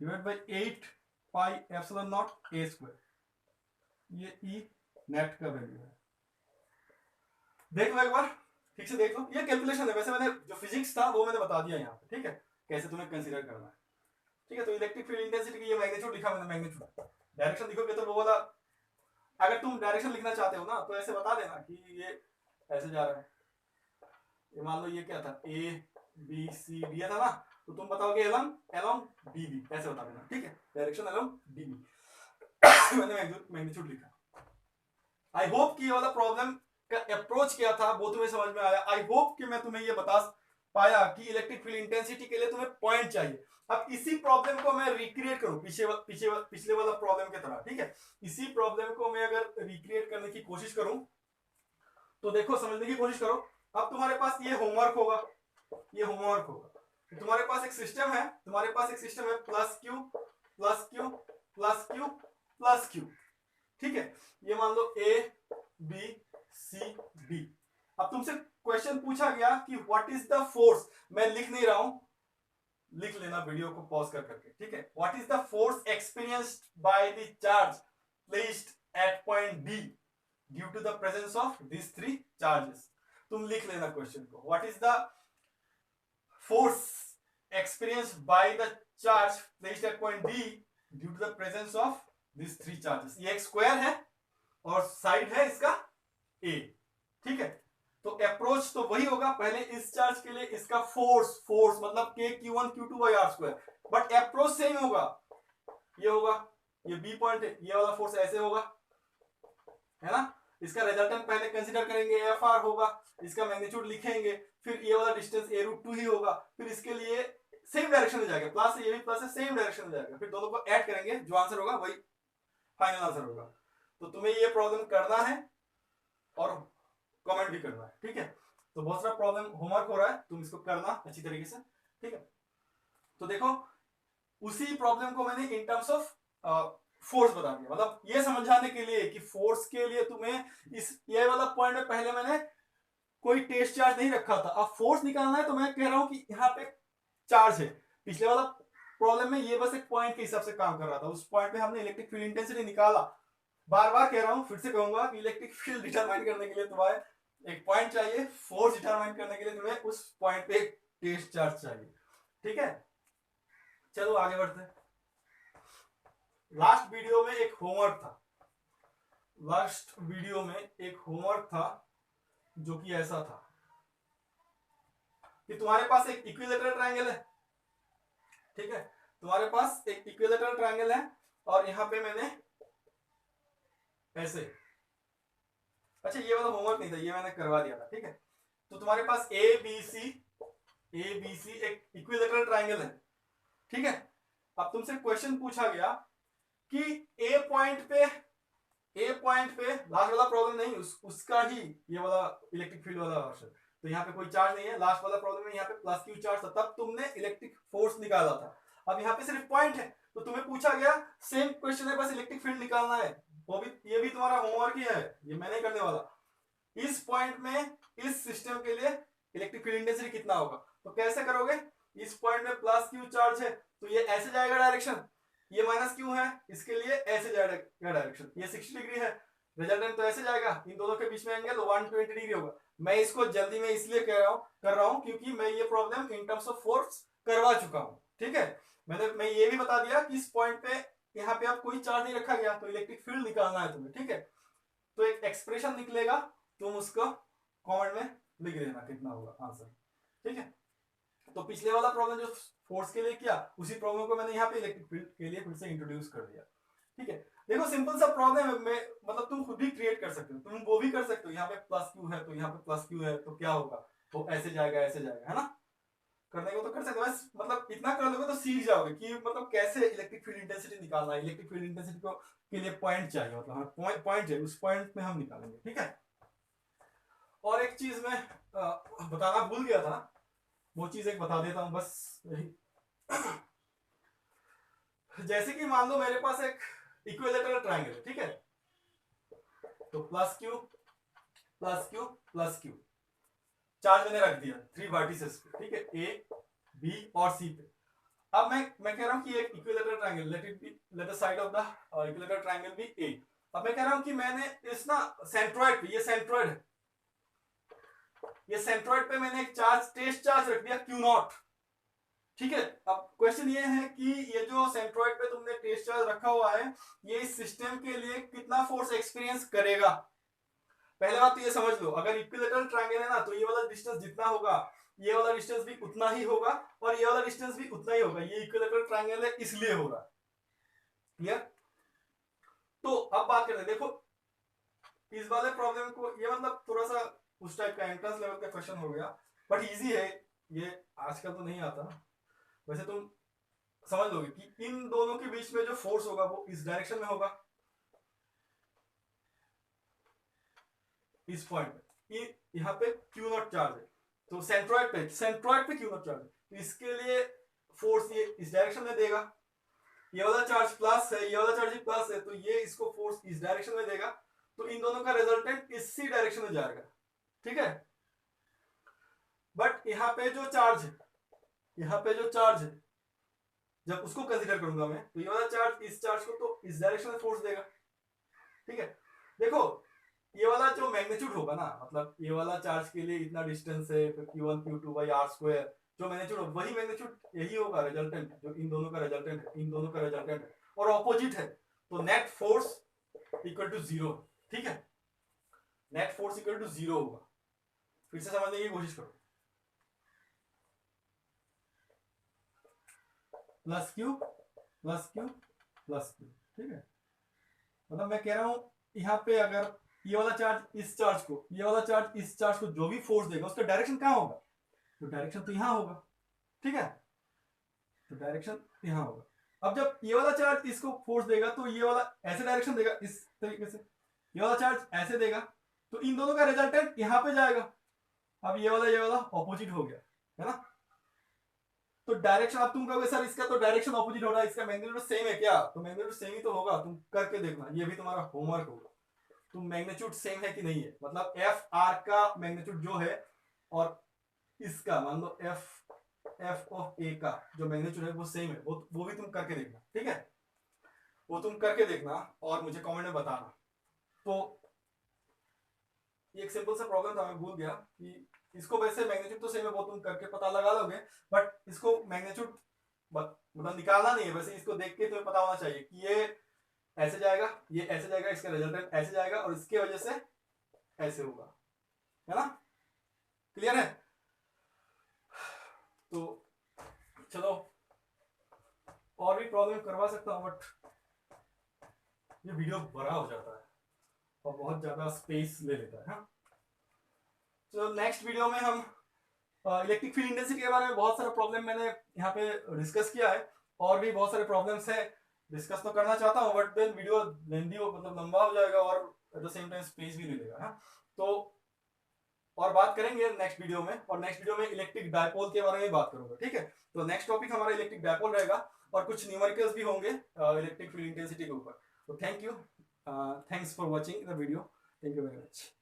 divide by 8 pi epsilon not a square. ये E नेट का वैल्यू है। देख लो एक बार, ठीक से देख लो, ये कैलकुलेशन है, वैसे मैंने जो फिजिक्स था वो मैंने बता दिया यहाँ पे, ठीक है, कैसे तुम्हें कंसीडर करना है, ठीक है। तो इलेक्ट्रिक फील्ड इंटेंसिटी की ये मैग्नीट्यूड लिखा मैंने, मैग्नीट्यूड। डायरेक्शन लिखोगे तो वो वाला, अगर तुम डायरेक्शन लिखना चाहते हो ना तो ऐसे बता देना कि ये ऐसे जा रहा है, ये मान लो ये क्या था, A B C दिया था ना, तो तुम बताओगे along DB, ऐसे बता देना, ठीक है, डायरेक्शन along DB। मैंने मैग्नीट्यूड लिखा। आई होप कि ये वाला प्रॉब्लम का अप्रोच क्या था वो तुम्हें समझ में आया। आई होप कि मैं तुम्हें ये बता पाया कि इलेक्ट्रिक फील्ड इंटेंसिटी के लिए तुम्हें पॉइंट चाहिए। अब इसी प्रॉब्लम को मैं रिक्रिएट करूं पिछले वाला प्रॉब्लम की तरह, ठीक है, इसी प्रॉब्लम को मैं अगर रिक्रिएट करने की कोशिश करूं तो देखो, समझने की कोशिश करो। अब तुम्हारे पास ये होमवर्क होगा, ये होमवर्क होगा। तुम्हारे पास एक सिस्टम है, तुम्हारे पास एक सिस्टम है plus Q plus Q plus Q plus Q, ठीक है। ये मान लो A B C D। अब तुमसे क्वेश्चन पूछा गया कि व्हाट इज द फोर्स, मैं लिख नहीं रहा हूं, लिख लेना वीडियो को पॉज कर करके, ठीक है। What is the force experienced by the charge placed at point D due to the presence of this 3 charges. तुम लिख लेना क्वेश्चन को, what is the force experienced by the charge placed at point D due to the presence of these 3 charges। ये एक square है और side है इसका A, ठीक है। तो अप्रोच तो वही होगा, पहले इस चार्ज के लिए इसका फोर्स मतलब K Q1 Q2 by R square, but approach same होगा, ये होगा, ये B पॉइंट है, ये वाला फोर्स ऐसे होगा, है ना। इसका रिजल्टेंट पहले कंसीडर करेंगे, FR होगा, इसका मैग्नीट्यूड लिखेंगे, फिर ये वाला डिस्टेंस A√2 ही होगा, फिर इसके लिए सेम डायरेक्शन में जाएगा, प्लस ये भी प्लस है, सेम डायरेक्शन में जाएगा, फिर दोनों को ऐड करेंगे, जो आंसर होगा वही फाइनल आंसर होगा। तो तुम्हें ये प्रॉब्लम करना है और कमेंट भी करना है, ठीक है। तो बहुत सारा प्रॉब्लम होमवर्क हो रहा है, तुम इसको करना अच्छी तरीके से, ठीक है। तो देखो, उसी प्रॉब्लम को मैंने इन टर्म्स ऑफ फोर्स बता दिया, मतलब ये समझाने के लिए कि फोर्स के लिए तुम्हें इस ये वाला पॉइंट में पहले मैंने कोई टेस्ट चार्ज नहीं रखा था। अब फोर्स निकालना है तो मैं कह रहा हूं कि यहाँ पे चार्ज है। पिछले वाला प्रॉब्लम में ये बस एक पॉइंट के हिसाब से काम कर रहा था, उस पॉइंट पे हमने इलेक्ट्रिक फील्ड इंटेंसिटी निकाला। बार बार कह रहा हूं, फिर से कहूंगा कि इलेक्ट्रिक फील्ड डिटरमाइन करने के लिए तुम्हें एक पॉइंट चाहिए, फोर्स डिटरमाइन करने के लिए तुम्हें उस पॉइंट पे एक टेस्ट चार्ज चाहिए, ठीक है। चलो आगे बढ़ते हैं। लास्ट वीडियो में एक होमवर्क था, लास्ट वीडियो में एक होमवर्क था जो कि ऐसा था कि तुम्हारे पास एक इक्विलेटरल ट्रायंगल है, ठीक है, तुम्हारे पास एक इक्विलेटरल ट्रायंगल है और यहां पे मैंने ऐसे, अच्छा ये वाला होमवर्क नहीं था, ये मैंने करवा दिया था, ठीक है। तो तुम्हारे पास ABC एक इक्विलेटरल ट्रायंगल है, ठीक है। अब तुमसे क्वेश्चन पूछा गया कि ए पॉइंट पे लास्ट वाला प्रॉब्लम नहीं, उसका ही ये वाला इलेक्ट्रिक फील्ड वाला ऑप्शन, तो यहाँ पे कोई चार्ज नहीं है, लास्ट वाला प्रॉब्लम में यहाँ पे प्लस क्यू चार्ज था, तब तुमने इलेक्ट्रिक फोर्स निकाला था। अब यहाँ पे सिर्फ पॉइंट है, तो तुम्हें पूछा गया सेम क्वेश्चन है, बस इलेक्ट्रिक फील्ड निकालना है, वो भी ये भी तुम्हारा होमवर्क ही है, ये मैं नहीं करने वाला। इस पॉइंट में इस सिस्टम के लिए इलेक्ट्रिक फील्ड इंटेंसिटी कितना होगा, तो कैसे करोगे, इस पॉइंट में प्लस क्यू चार्ज है तो ये ऐसे जाएगा डायरेक्शन, ये माइनस क्यू है, इसके लिए ऐसे जाएगा डायरेक्शन, ये 60 डिग्री है, रिजल्टेंट तो ऐसे जाएगा, इन दोनों के बीच में एंगल 120 डिग्री होगा। मैं इसको जल्दी में इसलिए कर रहा हूं क्योंकि मैं ये problem in terms of force करवा चुका हूं, ठीक है। मैं ये भी बता दिया कि इस पॉइंट पे यहाँ पे आप कोई चार्ज नहीं रखा गया, तो इलेक्ट्रिक फील्ड निकालना है तुम्हें, ठीक है। तो एक एक्सप्रेशन निकलेगा, तुम उसको कमेंट में लिख देना कितना होगा आंसर, ठीक है। तो पिछले वाला प्रॉब्लम जो फोर्स के लिए किया, उसी प्रॉब्लम को मैंने यहाँ पे इलेक्ट्रिक फील्ड के लिए फिर से इंट्रोड्यूस कर दिया, ठीक है। देखो सिंपल सा प्रॉब्लम है, मैं मतलब तुम खुद भी क्रिएट कर सकते हो, तुम वो भी कर सकते हो, यहाँ पे प्लस क्यू है तो यहाँ पे प्लस क्यू है तो क्या होगा, तो ऐसे जाएगा है ना, करने को तो कर सकते हो, बस मतलब इतना कर लोगे तो सीख जाओगे कि मतलब कैसे इलेक्ट्रिक फील्ड इंटेंसिटी निकालना है। इलेक्ट्रिक फील्ड इंटेंसिटी को के लिए पॉइंट चाहिए, मतलब पॉइंट है, उस पॉइंट में हम निकालेंगे, ठीक है। और एक चीज मैं बताना भूल गया था, वो चीज एक बता देता हूं बस यही। जैसे कि मान लो मेरे पास एक इक्विलेटरल ट्रायंगल है, ठीक है, तो plus Q plus Q plus q charge मैंने रख दिया 3 वर्टिसेस पे, ठीक है, ए बी और सी पे। अब मैं कह रहा हूं कि एक equilateral triangle, let it be, let the side of the equilateral triangle be a. अब मैं कह रहा हूं कि मैंने इस ना सेंट्रोइड पे, ये सेंट्रोइड है, ये सेंट्रोइड पे मैंने एक चार्ज, टेस्ट चार्ज रख दिया क्यू नॉट, ठीक है। अब क्वेश्चन ये है कि ये जो सेंट्रोइड पे तुमने टेस्ट चार्ज रखा हुआ है, ये इस सिस्टम के लिए कितना फोर्स एक्सपीरियंस करेगा। पहले बात तो ये समझ लो, अगर इक्विलेटरल ट्रायंगल है ना, तो ये वाला डिस्टेंस जितना होगा, ये वाला डिस्टेंस भी उतना ही होगा, और ये वाला डिस्टेंस भी उतना ही होगा। ये इक्विलेटरल ट्रायंगल है इसलिए हो रहा है, क्लियर। तो अब बात करते हैं, देखो इस वाले प्रॉब्लम को, ये मतलब थोड़ा सा उस टाइप का एंट्रेंस लेवल का क्वेश्चन हो गया, बट इजी है ये, आजकल तो नहीं आता। वैसे तुम समझ लोगे कि इन दोनों के बीच में जो फोर्स होगा वो इस डायरेक्शन में होगा, इस पॉइंट पे, यहाँ पे क्यू नॉट चार्ज है, तो सेंट्रॉइड पे क्यू नॉट चार्ज है, तो इसके लिए फोर्स ये इस डायरेक्शन में देगा। ये वाला चार्ज प्लस है, ये वाला चार्ज भी प्लस है, तो ये इसको फोर्स इस डायरेक्शन में देगा, तो इन दोनों का रिजल्टेंट इसी डायरेक्शन में जाएगा, ठीक है। बट यहाँ पे जो चार्ज है, यहाँ पे जो चार्ज है, जब उसको कंसीडर करूंगा मैं, तो ये वाला चार्ज इस चार्ज को तो इस डायरेक्शन में फोर्स देगा, ठीक है। देखो ये वाला जो मैग्नीट्यूड होगा ना, मतलब ये वाला चार्ज के लिए इतना डिस्टेंस है, फिर Q1 Q2 by R square, जो मैग्नीट्यूड वही मैग्नीट्यूड यही होगा रिजल्टेंट, जो इन दोनों का रिजल्टेंट है, इन दोनों का रिजल्टेंट है, और ऑपोजिट है, तो नेट फोर्स इक्वल टू 0, ठीक है। नेट फोर्स इक्वल टू 0 होगा। फिर से समझने की कोशिश करो, plus Q plus Q plus Q, ठीक है। मतलब मैं कह रहा हूं यहाँ पे अगर ये वाला चार्ज इस चार्ज को, ये वाला चार्ज इस चार्ज को जो भी फोर्स देगा, उसका डायरेक्शन कहाँ होगा, तो डायरेक्शन तो यहाँ होगा, ठीक है, तो डायरेक्शन यहाँ होगा। अब जब ये वाला चार्ज इसको फोर्स देगा, तो ये वाला ऐसे डायरेक्शन देगा, इस तरीके से, ये वाला चार्ज ऐसे देगा, तो इन दोनों का रिजल्टेंट यहाँ पे जाएगा। अब ये वाला ऑपोजिट हो गया, है ना। तो डायरेक्शन, अब तुम कहोगे सर इसका तो डायरेक्शन ऑपोजिट हो रहा है, इसका मैग्नीट्यूड सेम है क्या, तो मैग्नीट्यूड सेम ही तो होगा, तुम करके देखना, ये भी तुम्हारा होमवर्क होगा। तो मैग्नीट्यूड सेम है कि नहीं है, मतलब एफ आर का मैग्नीट्यूड जो है, और इसका मान लो एफ ऑफ ए का जो मैग्नीट्यूड है वो सेम है, वो भी तुम करके देखना, ठीक है, वो तुम करके देखना और मुझे कमेंट में बताना। तो ये एक सिंपल सा प्रॉब्लम था, मैं भूल गया कि इसको वैसे मैग्नीट्यूड तो सेम है, वो तुम करके पता लगा लोगे, बट इसको मैग्नीट्यूड मतलब निकालना नहीं है, वैसे इसको देख के तुम्हें पता होना चाहिए कि ये ऐसे जाएगा, ये ऐसे जाएगा, इसका रिजल्टेंट ऐसे जाएगा, और इसके वजह से ऐसे होगा, है ना, क्लियर है। तो चलो और भी प्रॉब्लम करवा सकता हूं, बट ये वीडियो बड़ा हो जाता है और बहुत ज्यादा स्पेस ले लेता है। तो नेक्स्ट वीडियो में हम इलेक्ट्रिक फील्ड इंटेंसिटी के बारे में बहुत सारे प्रॉब्लम मैंने यहाँ पे डिस्कस किया है, और भी बहुत सारे प्रॉब्लम्स है, डिस्कस तो करना चाहता हूँ, बट देन वीडियो लेंदी हो, मतलब लंबा हो जाएगा, और at the same time space भी ले लेगा, है। तो और बात करेंगे नेक्स्ट वीडियो में, और नेक्स्ट वीडियो में इलेक्ट्रिक डायपोल के बारे में बात करूंगा, ठीक है। तो नेक्स्ट टॉपिक हमारा इलेक्ट्रिक डायपोल रहेगा, और कुछ न्यूमेरिकल्स भी होंगे इलेक्ट्रिक फील्ड इंटेंसिटी के ऊपर। तो thank you, thanks for watching the video, thank you very much.